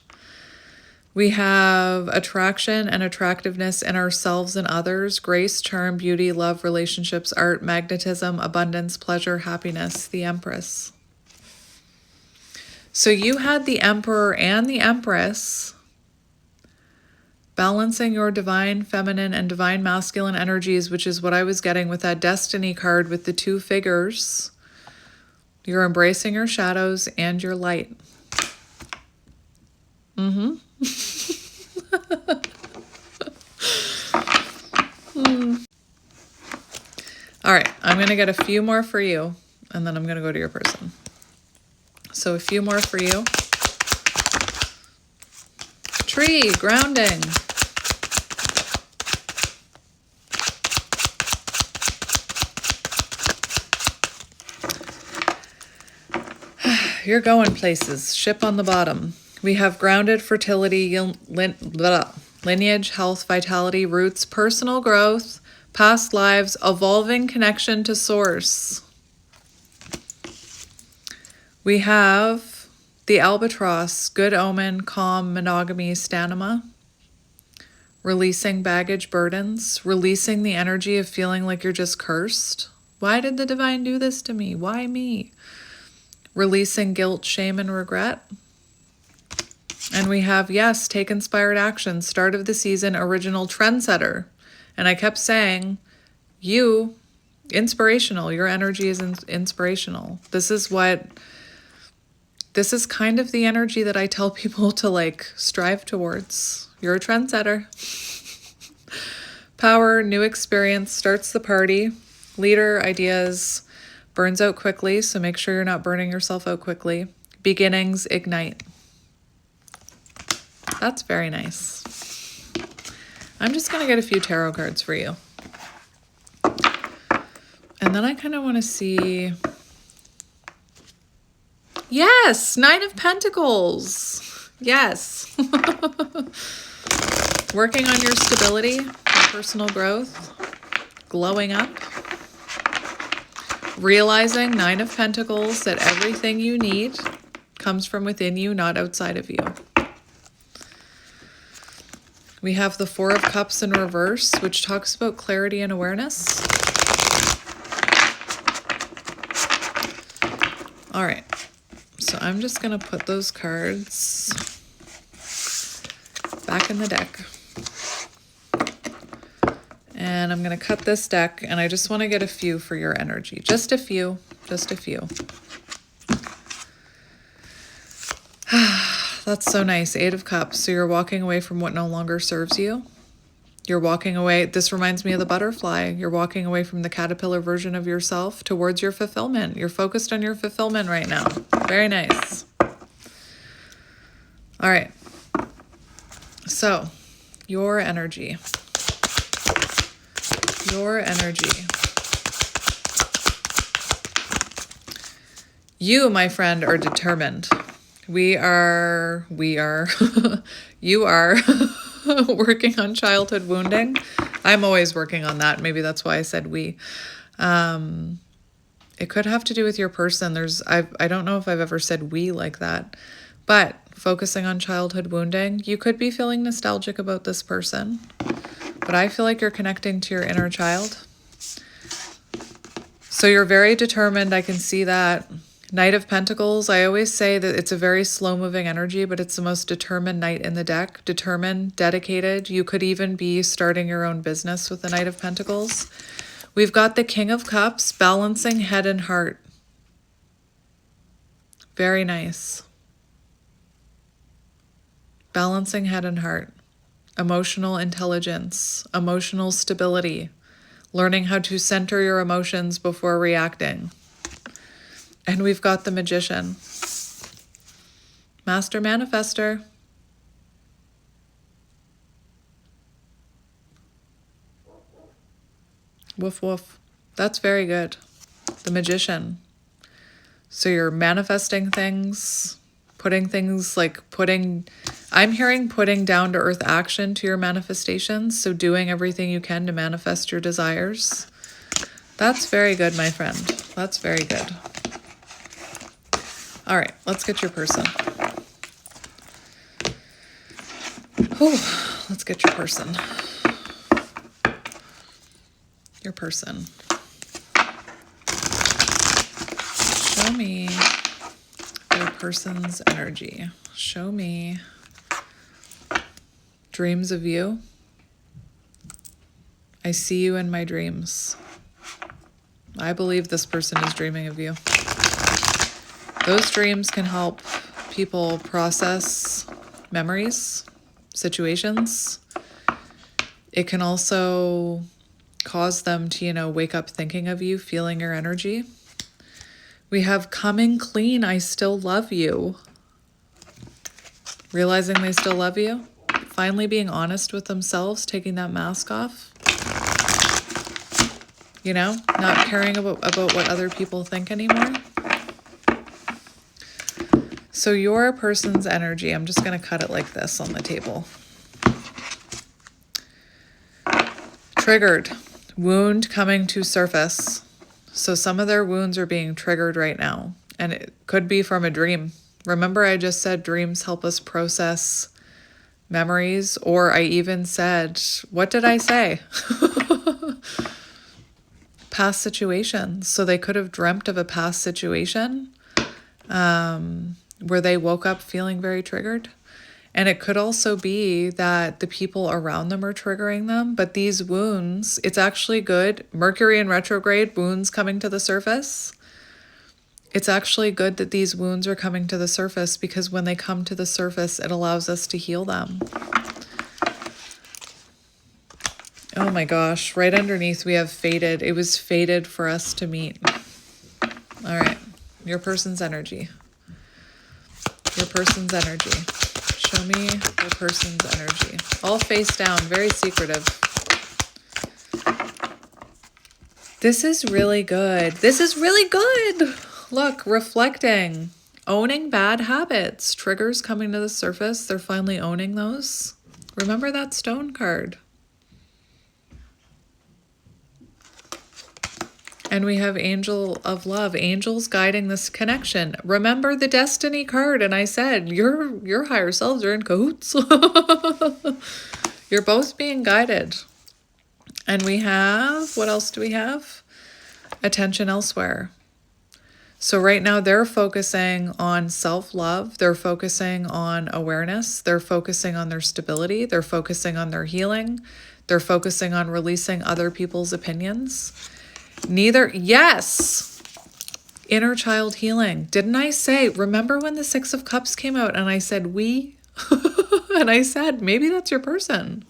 We have attraction and attractiveness in ourselves and others, grace, charm, beauty, love, relationships, art, magnetism, abundance, pleasure, happiness, the Empress. So you had the Emperor and the Empress balancing your divine feminine and divine masculine energies, which is what I was getting with that Destiny card with the two figures. You're embracing your shadows and your light. All right, I'm going to get a few more for you, and then I'm going to go to your person. So a few more for you. Tree, grounding. You're going places. Ship on the bottom. We have grounded, fertility, lineage, health, vitality, roots, personal growth, past lives, evolving connection to source. We have the albatross, good omen, calm, monogamy, stanima. Releasing baggage burdens, releasing the energy of feeling like you're just cursed. Why did the divine do this to me? Why me? Releasing guilt, shame, and regret. And we have, yes, take inspired action, start of the season, original trendsetter. And I kept saying, you, inspirational, your energy is inspirational. This is kind of the energy that I tell people to like strive towards. You're a trendsetter. Power, new experience, starts the party. Leader, ideas, burns out quickly, so make sure you're not burning yourself out quickly. Beginnings, ignite. That's very nice. I'm just going to get a few tarot cards for you. And then I kind of want to see... Yes! 9 of Pentacles! Yes! Working on your stability, your personal growth, glowing up. Realizing, 9 of Pentacles, that everything you need comes from within you, not outside of you. We have the 4 of Cups in reverse, which talks about clarity and awareness. All right, so I'm just going to put those cards back in the deck. And I'm going to cut this deck, and I just want to get a few for your energy. Just a few, just a few. That's so nice. 8 of Cups. So you're walking away from what no longer serves you. You're walking away. This reminds me of the butterfly. You're walking away from the caterpillar version of yourself towards your fulfillment. You're focused on your fulfillment right now. Very nice. All right. So your energy. Your energy. You, my friend, are determined. You are working on childhood wounding. I'm always working on that. Maybe that's why I said we. It could have to do with your person. I don't know if I've ever said we like that, but focusing on childhood wounding, you could be feeling nostalgic about this person, but I feel like you're connecting to your inner child. So you're very determined. I can see that. Knight of Pentacles, I always say that it's a very slow-moving energy, but it's the most determined knight in the deck. Determined, dedicated. You could even be starting your own business with the Knight of Pentacles. We've got the King of Cups, balancing head and heart. Very nice. Balancing head and heart. Emotional intelligence. Emotional stability. Learning how to center your emotions before reacting. And we've got the Magician. Master Manifester. Woof, woof. That's very good. The Magician. So you're manifesting things, putting things like I'm hearing putting down to earth action to your manifestations. So doing everything you can to manifest your desires. That's very good, my friend. That's very good. All right, let's get your person. Whew, let's get your person. Your person. Show me your person's energy. Show me dreams of you. I see you in my dreams. I believe this person is dreaming of you. Those dreams can help people process memories, situations. It can also cause them to, wake up thinking of you, feeling your energy. We have coming clean, I still love you. Realizing they still love you. Finally being honest with themselves, taking that mask off. Not caring about what other people think anymore. So your person's energy, I'm just going to cut it like this on the table. Triggered. Wound coming to surface. So some of their wounds are being triggered right now. And it could be from a dream. Remember I just said dreams help us process memories? Or I even said, what did I say? Past situations. So they could have dreamt of a past situation where they woke up feeling very triggered. And it could also be that the people around them are triggering them. But these wounds, it's actually good. Mercury in retrograde, wounds coming to the surface. It's actually good that these wounds are coming to the surface, because when they come to the surface, it allows us to heal them. Oh my gosh, right underneath we have fated. It was fated for us to meet. All right, your person's energy. Your person's energy. Show me your person's energy. All face down, very secretive. This is really good. This is really good. Look, reflecting, owning bad habits, triggers coming to the surface. They're finally owning those. Remember that stone card. And we have Angel of Love, angels guiding this connection. Remember the Destiny card, and I said, your higher selves are in cahoots. You're both being guided. And we have, what else do we have? Attention elsewhere. So right now they're focusing on self-love. They're focusing on awareness. They're focusing on their stability. They're focusing on their healing. They're focusing on releasing other people's opinions. Yes, inner child healing. Didn't I say, remember when the Six of Cups came out and I said, we? And I said, maybe that's your person.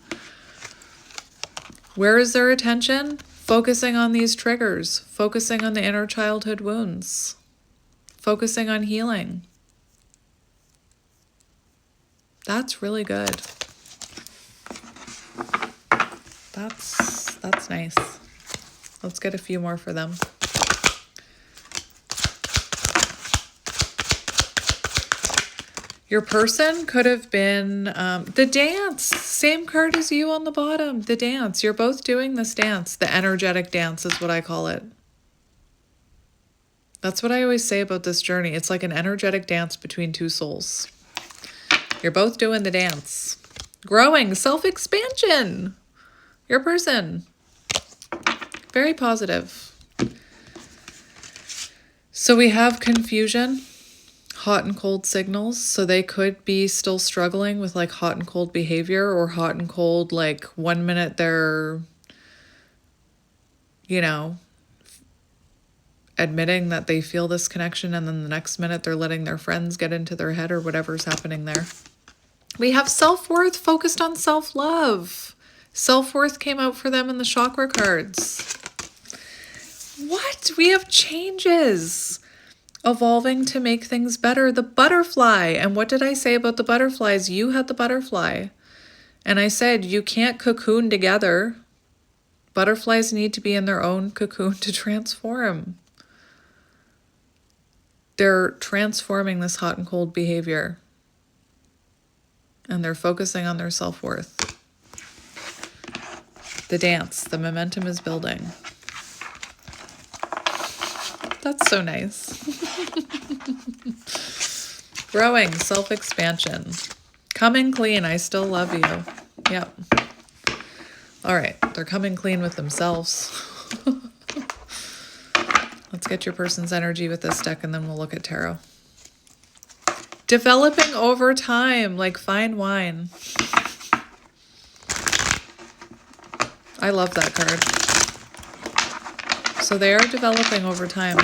Where is their attention? Focusing on these triggers, focusing on the inner childhood wounds, focusing on healing. That's really good. That's nice. Let's get a few more for them. Your person could have been the dance. Same card as you on the bottom. The dance. You're both doing this dance. The energetic dance is what I call it. That's what I always say about this journey. It's like an energetic dance between two souls. You're both doing the dance. Growing. Self-expansion. Your person. Very positive. So we have confusion, hot and cold signals. So they could be still struggling with like hot and cold behavior, or hot and cold, like 1 minute they're, admitting that they feel this connection, and then the next minute they're letting their friends get into their head, or whatever's happening there. We have self-worth, focused on self-love. Self-worth came out for them in the chakra cards. What? We have changes. Evolving to make things better. The butterfly. And what did I say about the butterflies? You had the butterfly. And I said, you can't cocoon together. Butterflies need to be in their own cocoon to transform. They're transforming this hot and cold behavior. And they're focusing on their self-worth. The dance. The momentum is building. That's so nice. Growing, self-expansion. Coming clean, I still love you. Yep. All right, they're coming clean with themselves. Let's get your person's energy with this deck, and then we'll look at tarot. Developing over time, like fine wine. I love that card. So they are developing over time.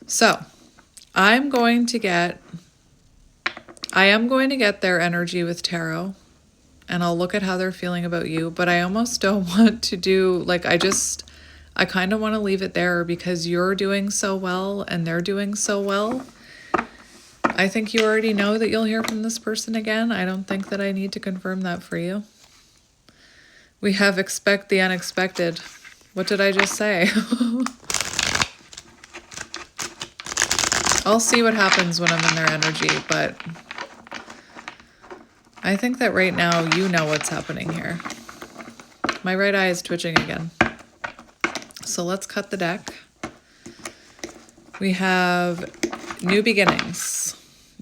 So I am going to get their energy with tarot, and I'll look at how they're feeling about you, but I almost don't want to do, like, I kind of want to leave it there, because you're doing so well and they're doing so well. I think you already know that you'll hear from this person again. I don't think that I need to confirm that for you. We have expect the unexpected. What did I just say? I'll see what happens when I'm in their energy, but I think that right now you know what's happening here. My right eye is twitching again. So let's cut the deck. We have new beginnings.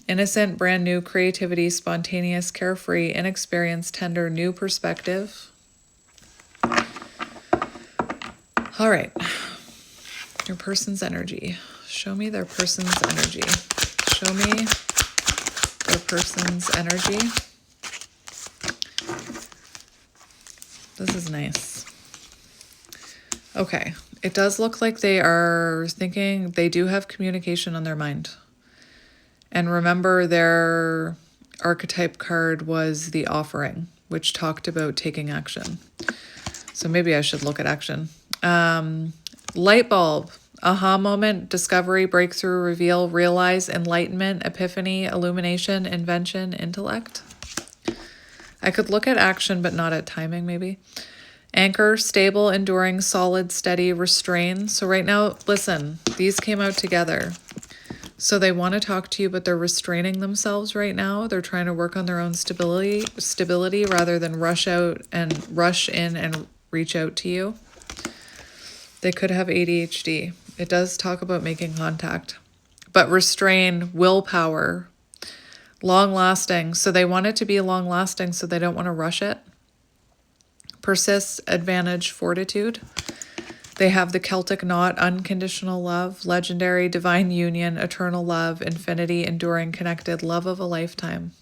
Innocent, brand new, creativity, spontaneous, carefree, inexperienced, tender, new perspective. All right. Your person's energy. Show me their person's energy. Show me their person's energy. This is nice. Okay. It does look like they are thinking, they do have communication on their mind. And remember, their archetype card was the offering, which talked about taking action. So maybe I should look at action. Light bulb, aha moment, discovery, breakthrough, reveal, realize, enlightenment, epiphany, illumination, invention, intellect. I could look at action, but not at timing, maybe. Anchor, stable, enduring, solid, steady, restrain. So right now, listen, these came out together. So they want to talk to you, but they're restraining themselves right now. They're trying to work on their own stability rather than rush in and reach out to you. They could have ADHD. It does talk about making contact, but restrain, willpower, long lasting. So they want it to be long lasting, so they don't want to rush it. Persist, advantage, fortitude. They have the Celtic knot, unconditional love, legendary, divine union, eternal love, infinity, enduring, connected, love of a lifetime.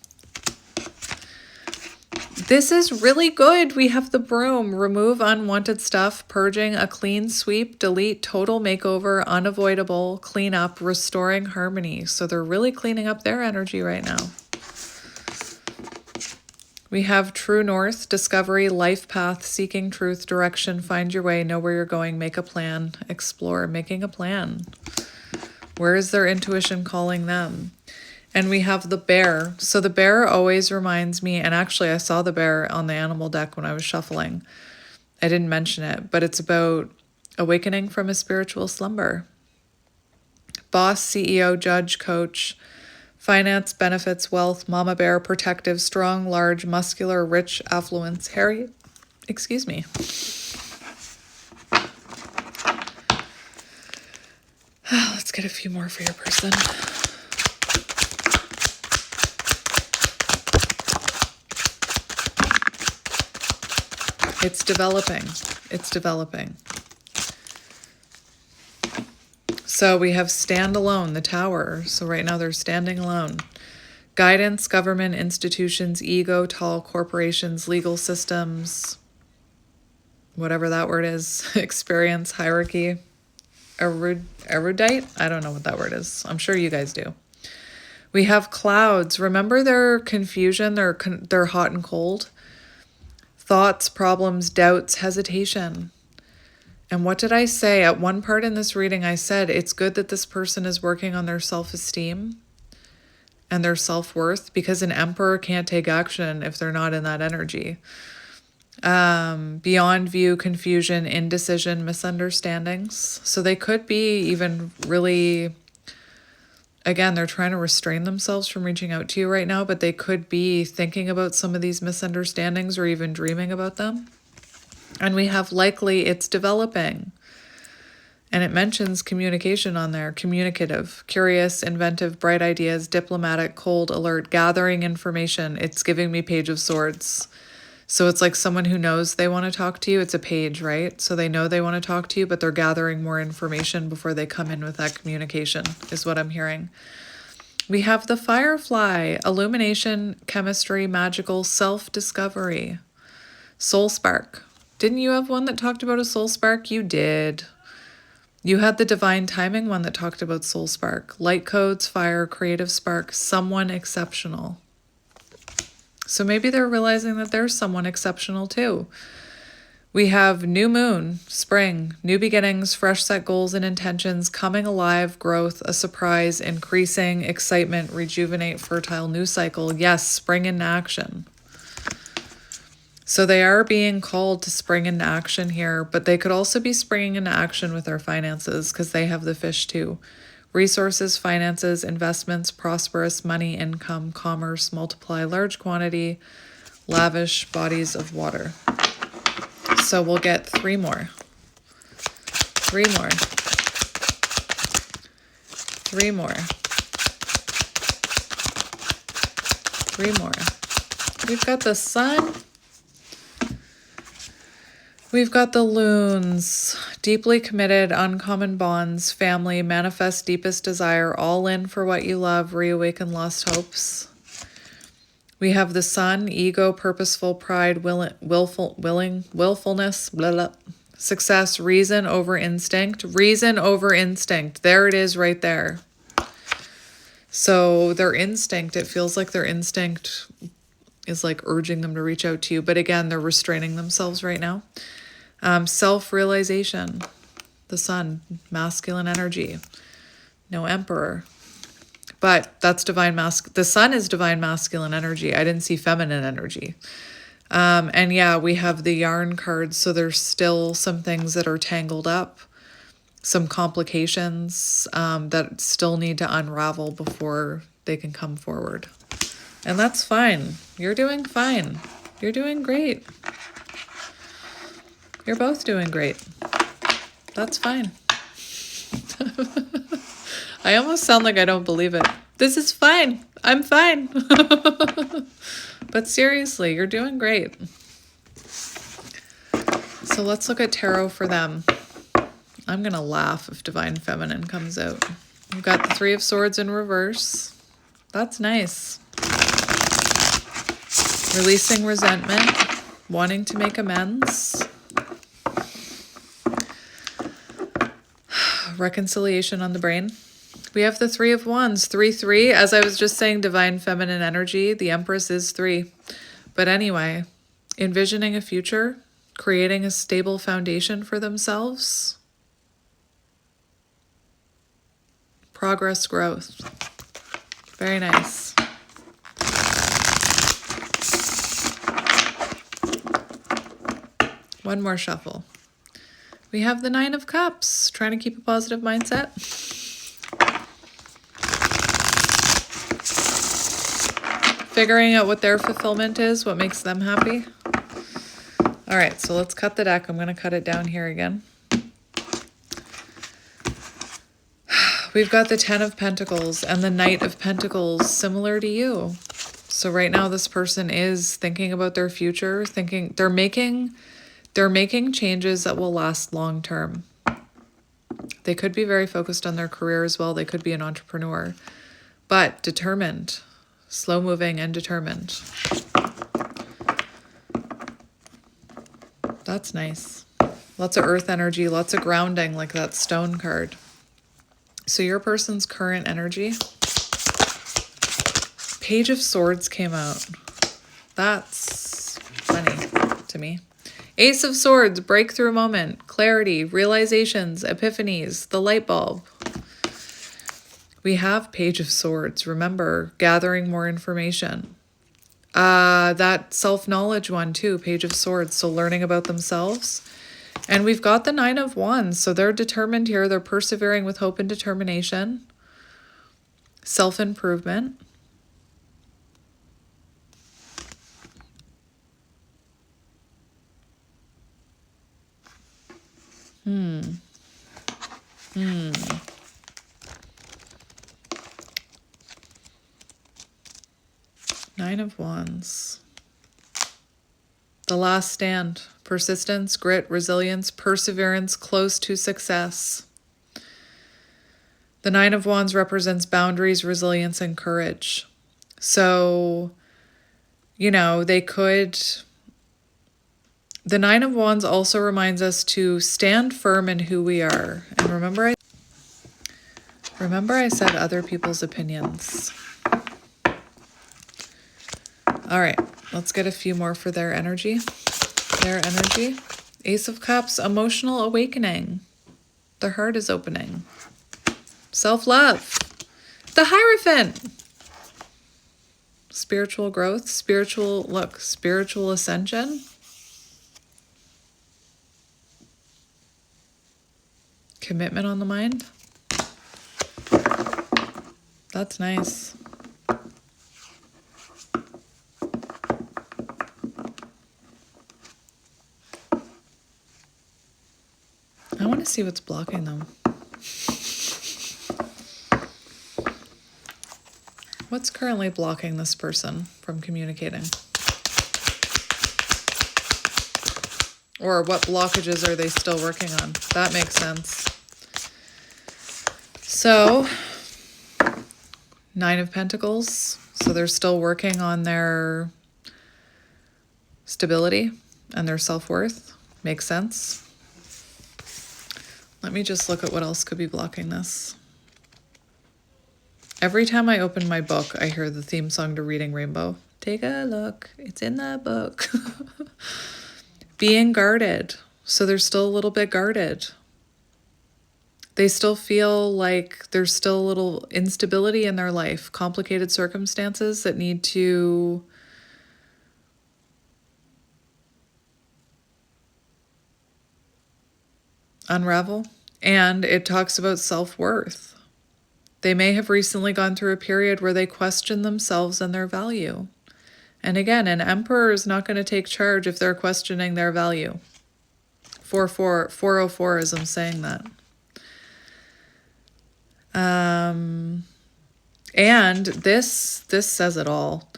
This is really good. We have the broom, remove unwanted stuff, purging, a clean sweep, delete, total makeover, unavoidable, clean up, restoring harmony. So they're really cleaning up their energy right now. We have true north, discovery, life path, seeking truth, direction, find your way, know where you're going, make a plan, explore, making a plan. Where is their intuition calling them? And we have the bear. So the bear always reminds me, and actually I saw the bear on the animal deck when I was shuffling. I didn't mention it, but it's about awakening from a spiritual slumber. Boss, CEO, judge, coach, finance, benefits, wealth, mama bear, protective, strong, large, muscular, rich, affluence, hairy. Excuse me. Let's get a few more for your person. It's developing. It's developing. So we have stand alone, the tower. So right now they're standing alone. Guidance, government, institutions, ego, tall, corporations, legal systems, whatever that word is, experience, hierarchy, erudite. I don't know what that word is. I'm sure you guys do. We have clouds. Remember their confusion, they're hot and cold. Thoughts, problems, doubts, hesitation. And what did I say? At one part in this reading, I said, it's good that this person is working on their self-esteem and their self-worth, because an emperor can't take action if they're not in that energy. Beyond view, confusion, indecision, misunderstandings. So they could be even really, again, they're trying to restrain themselves from reaching out to you right now, but they could be thinking about some of these misunderstandings or even dreaming about them. And we have likely, it's developing. And it mentions communication on there. Communicative, curious, inventive, bright ideas, diplomatic, cold, alert, gathering information. It's giving me Page of Swords. So it's like someone who knows they want to talk to you. It's a page, right? So they know they want to talk to you, but they're gathering more information before they come in with that communication, is what I'm hearing. We have the Firefly, illumination, chemistry, magical, self-discovery, soul spark. Didn't you have one that talked about a soul spark? You did. You had the divine timing one that talked about soul spark. Light codes, fire, creative spark, someone exceptional. So maybe they're realizing that there's someone exceptional too. We have new moon, spring, new beginnings, fresh set goals and intentions, coming alive, growth, a surprise, increasing, excitement, rejuvenate, fertile, new cycle. Yes, spring into action. So they are being called to spring into action here, but they could also be springing into action with their finances because they have the fish too. resources, finances, investments, prosperous, money, income, commerce, multiply, large quantity, lavish, bodies of water. So we'll get 3 more. 3 more. 3 more. 3 more. We've got the sun. We've got the loons. Deeply committed, uncommon bonds, family, manifest deepest desire, all in for what you love, reawaken lost hopes. We have the sun, ego, purposeful, pride, willfulness, blah, blah. Success, reason over instinct. Reason over instinct. There it is right there. So their instinct, it feels like their instinct is like urging them to reach out to you. But again, they're restraining themselves right now. Self-realization. The sun, masculine energy. No emperor. But that's divine the sun is divine masculine energy. I didn't see feminine energy. And yeah, we have the yarn cards, so there's still some things that are tangled up, some complications that still need to unravel before they can come forward. And that's fine. You're doing fine. You're doing great. You're both doing great. That's fine. I almost sound like I don't believe it. This is fine. I'm fine. But seriously, you're doing great. So let's look at tarot for them. I'm going to laugh if Divine Feminine comes out. We've got the 3 of Swords in reverse. That's nice. Releasing resentment, wanting to make amends. Reconciliation on the brain. We have the 3 of Wands, 3-3. As I was just saying, divine feminine energy, the Empress is 3. But anyway, envisioning a future, creating a stable foundation for themselves. Progress, growth. Very nice. One more shuffle. We have the 9 of Cups, trying to keep a positive mindset. Figuring out what their fulfillment is, what makes them happy. All right, so let's cut the deck. I'm going to cut it down here again. We've got the 10 of Pentacles and the Knight of Pentacles, similar to you. So right now this person is thinking about their future, thinking they're making changes that will last long term. They could be very focused on their career as well. They could be an entrepreneur, but determined. Slow moving and determined. That's nice. Lots of earth energy, lots of grounding, like that stone card. So your person's current energy. Page of Swords came out. That's funny to me. Ace of Swords, breakthrough moment, clarity, realizations, epiphanies, the light bulb. We have Page of Swords. Remember, gathering more information. That self-knowledge one too, Page of Swords. So learning about themselves. And we've got the 9 of Wands. So they're determined here. They're persevering with hope and determination. Self-improvement. Nine of Wands. The last stand. Persistence, grit, resilience, perseverance, close to success. The 9 of Wands represents boundaries, resilience, and courage. So, you know, they could... The 9 of Wands also reminds us to stand firm in who we are. And remember I said other people's opinions. All right, let's get a few more for their energy. Their energy. Ace of Cups, emotional awakening. Their heart is opening. Self-love. The Hierophant. Spiritual growth, spiritual ascension. Commitment on the mind. That's nice. I want to see what's blocking them. What's currently blocking this person from communicating? Or what blockages are they still working on? That makes sense. So, 9 of Pentacles. So they're still working on their stability and their self-worth. Makes sense. Let me just look at what else could be blocking this. Every time I open my book, I hear the theme song to Reading Rainbow. Take a look. It's in the book. Being guarded. So they're still a little bit guarded. They still feel like there's still a little instability in their life, complicated circumstances that need to unravel. And it talks about self-worth. They may have recently gone through a period where they question themselves and their value. And again, an emperor is not going to take charge if they're questioning their value. 404 as I'm saying that. And this says it all.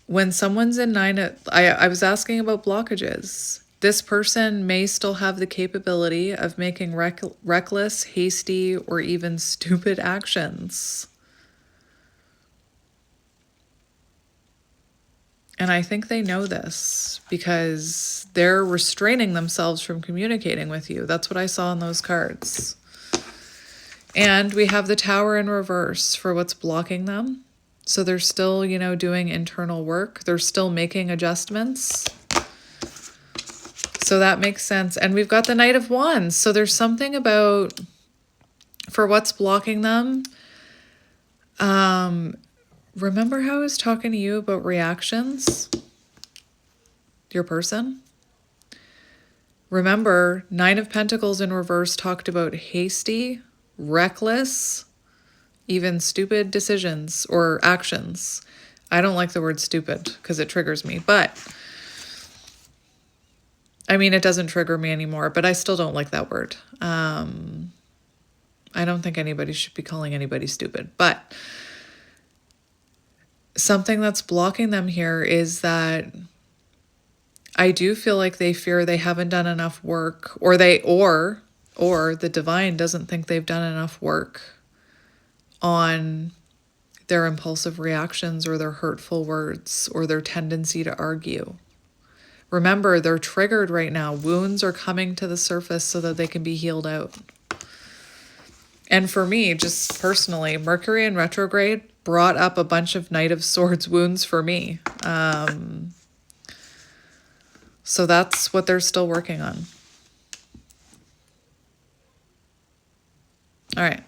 When someone's in 9, I was asking about blockages. This person may still have the capability of making reckless, hasty, or even stupid actions. And I think they know this because they're restraining themselves from communicating with you. That's what I saw in those cards. And we have the Tower in reverse for what's blocking them. So they're still, doing internal work. They're still making adjustments. So that makes sense. And we've got the Knight of Wands. So there's something about, for what's blocking them. Remember how I was talking to you about reactions? Your person? Remember, 9 of Pentacles in reverse talked about hasty, reckless, even stupid decisions or actions. I don't like the word stupid because it triggers me, but I mean, it doesn't trigger me anymore, but I still don't like that word. I don't think anybody should be calling anybody stupid, but something that's blocking them here is that I do feel like they fear they haven't done enough work, or the divine doesn't think they've done enough work on their impulsive reactions or their hurtful words or their tendency to argue. Remember, they're triggered right now. Wounds are coming to the surface so that they can be healed out. And for me, just personally, Mercury in retrograde brought up a bunch of Knight of Swords wounds for me. So that's what they're still working on. All right.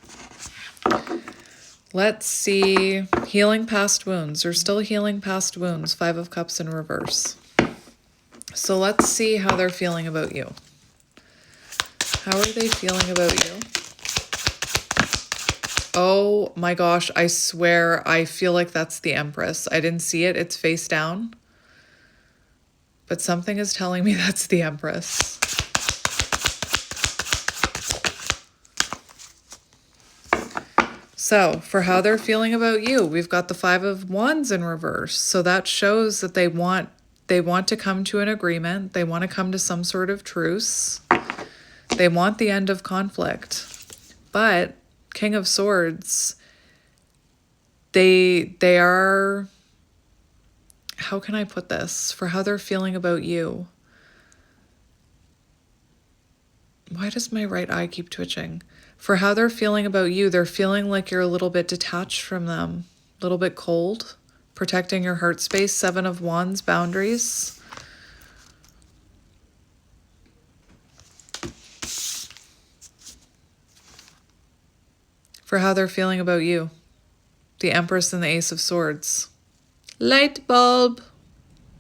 Let's see. Healing past wounds. They're still healing past wounds. 5 of Cups in reverse. So let's see how they're feeling about you. How are they feeling about you? Oh my gosh, I swear I feel like that's the Empress. I didn't see it. It's face down. But something is telling me that's the Empress. So, for how they're feeling about you, we've got the 5 of Wands in reverse. So that shows that they want to come to an agreement. They want to come to some sort of truce. They want the end of conflict. But King of Swords, they are, how can I put this? For how they're feeling about you. Why does my right eye keep twitching? For how they're feeling about you, they're feeling like you're a little bit detached from them, a little bit cold, protecting your heart space. 7 of Wands, boundaries. For how they're feeling about you, the Empress and the Ace of Swords. Light bulb.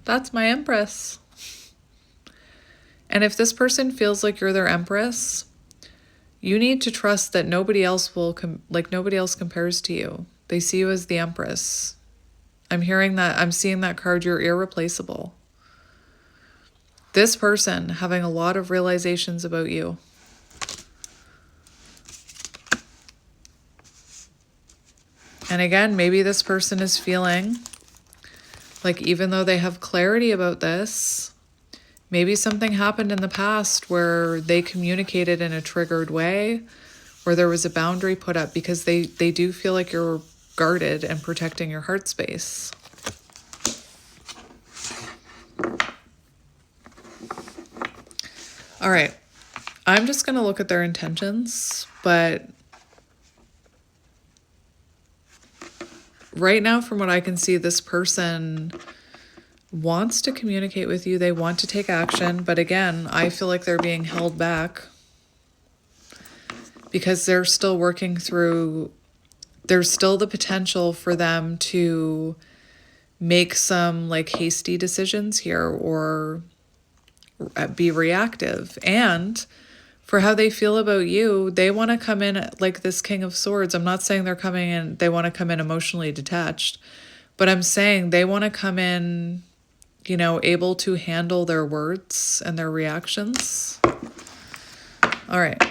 That's my Empress. And if this person feels like you're their Empress, you need to trust that nobody else will nobody else compares to you. They see you as the Empress. I'm hearing that, I'm seeing that card, you're irreplaceable. This person having a lot of realizations about you. And again, maybe this person is feeling like even though they have clarity about this, maybe something happened in the past where they communicated in a triggered way, or there was a boundary put up, because they do feel like you're guarded and protecting your heart space. All right, I'm just going to look at their intentions, but right now, from what I can see, this person wants to communicate with you. They want to take action, but again, I feel like they're being held back because they're still working through, there's still the potential for them to make some like hasty decisions here or be reactive. And for how they feel about you, they want to come in like this King of Swords. I'm not saying they're coming in, they want to come in emotionally detached, but I'm saying they want to come in, you know, able to handle their words and their reactions. All right.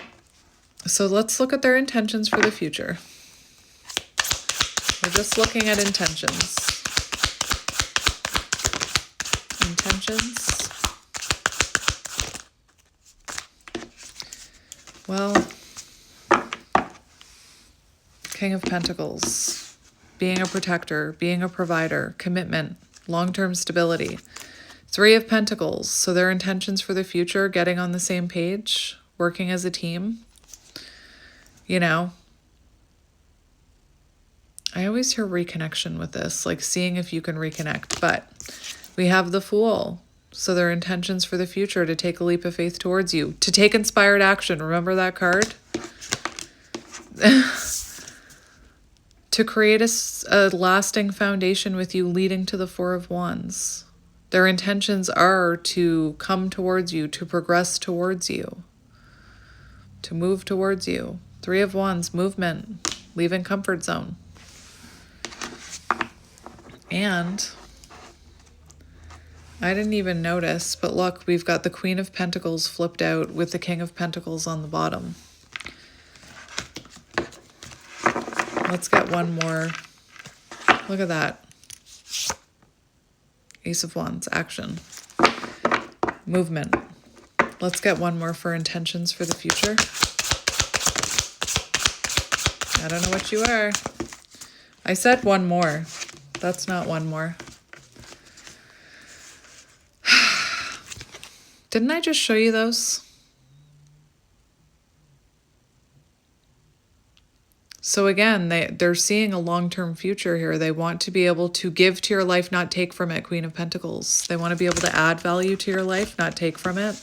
So let's look at their intentions for the future. We're just looking at intentions. Intentions. Well, King of Pentacles, being a protector, being a provider, commitment, long-term stability. Three of Pentacles, so their intentions for the future, getting on the same page, working as a team. You know, I always hear reconnection with this, like seeing if you can reconnect, but we have the Fool. So their intentions for the future, to take a leap of faith towards you, to take inspired action. Remember that card? To create a lasting foundation with you, leading to the Four of Wands. Their intentions are to come towards you, to progress towards you, to move towards you. Three of Wands, movement, leaving comfort zone. And I didn't even notice, but look, we've got the Queen of Pentacles flipped out with the King of Pentacles on the bottom. Let's get one more. Look at that. Ace of Wands, action. Movement. Let's get one more for intentions for the future. I don't know what you are. I said one more. That's not one more. Didn't I just show you those? So again, they're seeing a long-term future here. They want to be able to give to your life, not take from it, Queen of Pentacles. They want to be able to add value to your life, not take from it.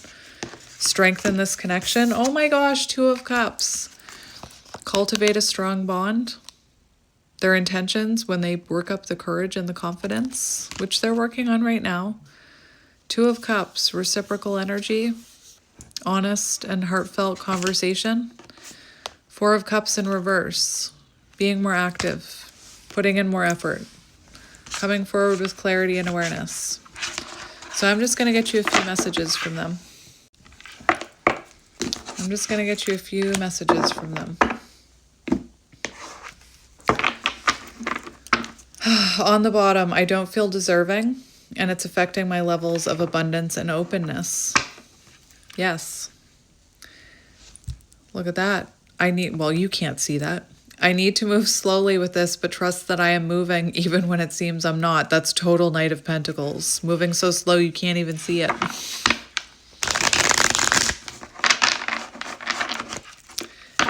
Strengthen this connection. Oh my gosh, Two of Cups. Cultivate a strong bond. Their intentions when they work up the courage and the confidence, which they're working on right now. Two of Cups, reciprocal energy, honest and heartfelt conversation. Four of Cups in reverse, being more active, putting in more effort, coming forward with clarity and awareness. So I'm just going to get you a few messages from them. I'm just going to get you a few messages from them. On the bottom, I don't feel deserving, and it's affecting my levels of abundance and openness. Yes. Look at that. Well, you can't see that. I need to move slowly with this, but trust that I am moving even when it seems I'm not. That's total Knight of Pentacles. Moving so slow you can't even see it.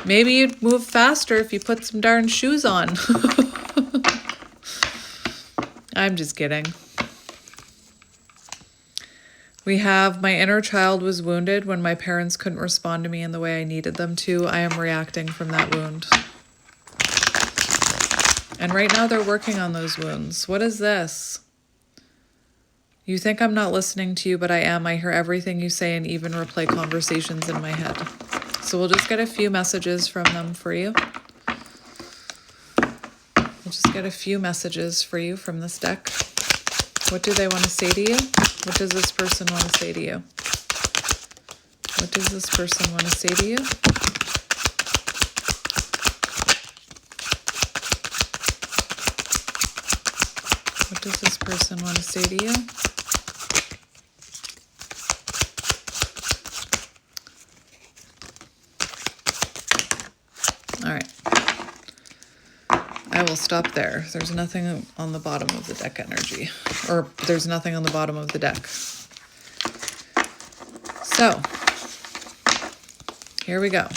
Maybe you'd move faster if you put some darn shoes on. I'm just kidding. We have my inner child was wounded when my parents couldn't respond to me in the way I needed them to. I am reacting from that wound. And right now they're working on those wounds. What is this? You think I'm not listening to you, but I am. I hear everything you say and even replay conversations in my head. So we'll just get a few messages from them for you. We'll Get a few messages for you from this deck. What do they want to say to you? What does this person want to say to you? What does this person want to say to you? What does this person want to say to you? All right. I will stop there. There's nothing on the bottom of the deck energy, or there's nothing on the bottom of the deck. So, here we go.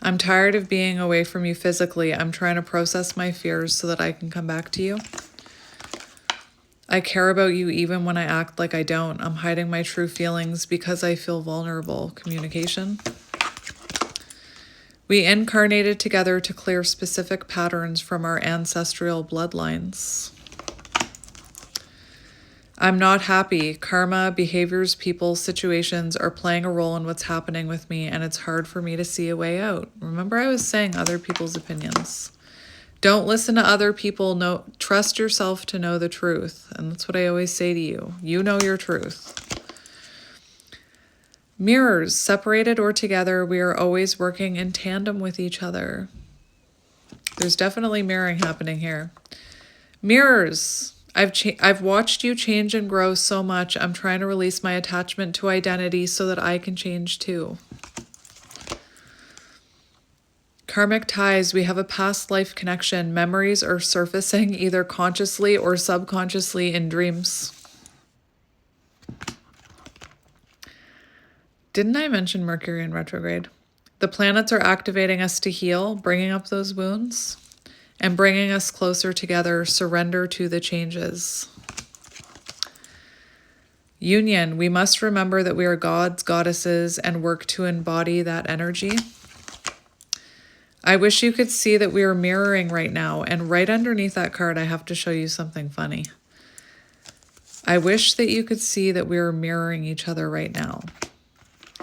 I'm tired of being away from you physically. I'm trying to process my fears so that I can come back to you. I care about you even when I act like I don't. I'm hiding my true feelings because I feel vulnerable. Communication. We incarnated together to clear specific patterns from our ancestral bloodlines. I'm not happy. Karma, behaviors, people, situations are playing a role in what's happening with me, and it's hard for me to see a way out. Remember, I was saying other people's opinions. Don't listen to other people. Trust yourself to know the truth. And that's what I always say to you. You know your truth. Mirrors, separated or together, we are always working in tandem with each other. There's definitely mirroring happening here. Mirrors, I've watched you change and grow so much. I'm trying to release my attachment to identity so that I can change too. Karmic ties, we have a past life connection. Memories are surfacing either consciously or subconsciously in dreams. Didn't I mention Mercury in retrograde? The planets are activating us to heal, bringing up those wounds, and bringing us closer together. Surrender to the changes. Union, we must remember that we are gods, goddesses, and work to embody that energy. I wish you could see that we are mirroring right now, and right underneath that card, I have to show you something funny. I wish that you could see that we are mirroring each other right now.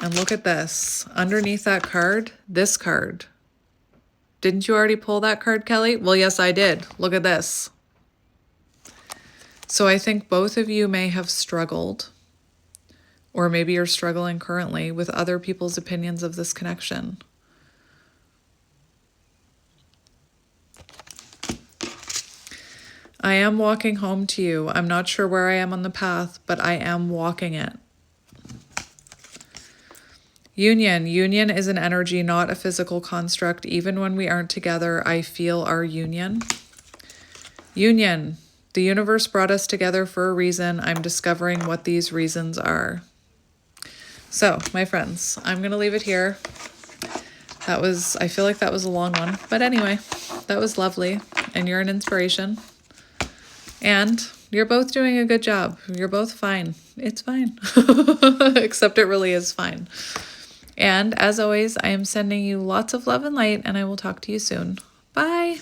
And look at this. Underneath that card, this card. Didn't you already pull that card, Kelly? Well, yes, I did. Look at this. So I think both of you may have struggled, or maybe you're struggling currently with other people's opinions of this connection. I am walking home to you. I'm not sure where I am on the path, but I am walking it. Union. Union is an energy, not a physical construct. Even when we aren't together, I feel our union. Union. The universe brought us together for a reason. I'm discovering what these reasons are. So, my friends, I'm going to leave it here. I feel like that was a long one. But anyway, that was lovely. And you're an inspiration. And you're both doing a good job. You're both fine. It's fine. Except it really is fine. And as always, I am sending you lots of love and light, and I will talk to you soon. Bye.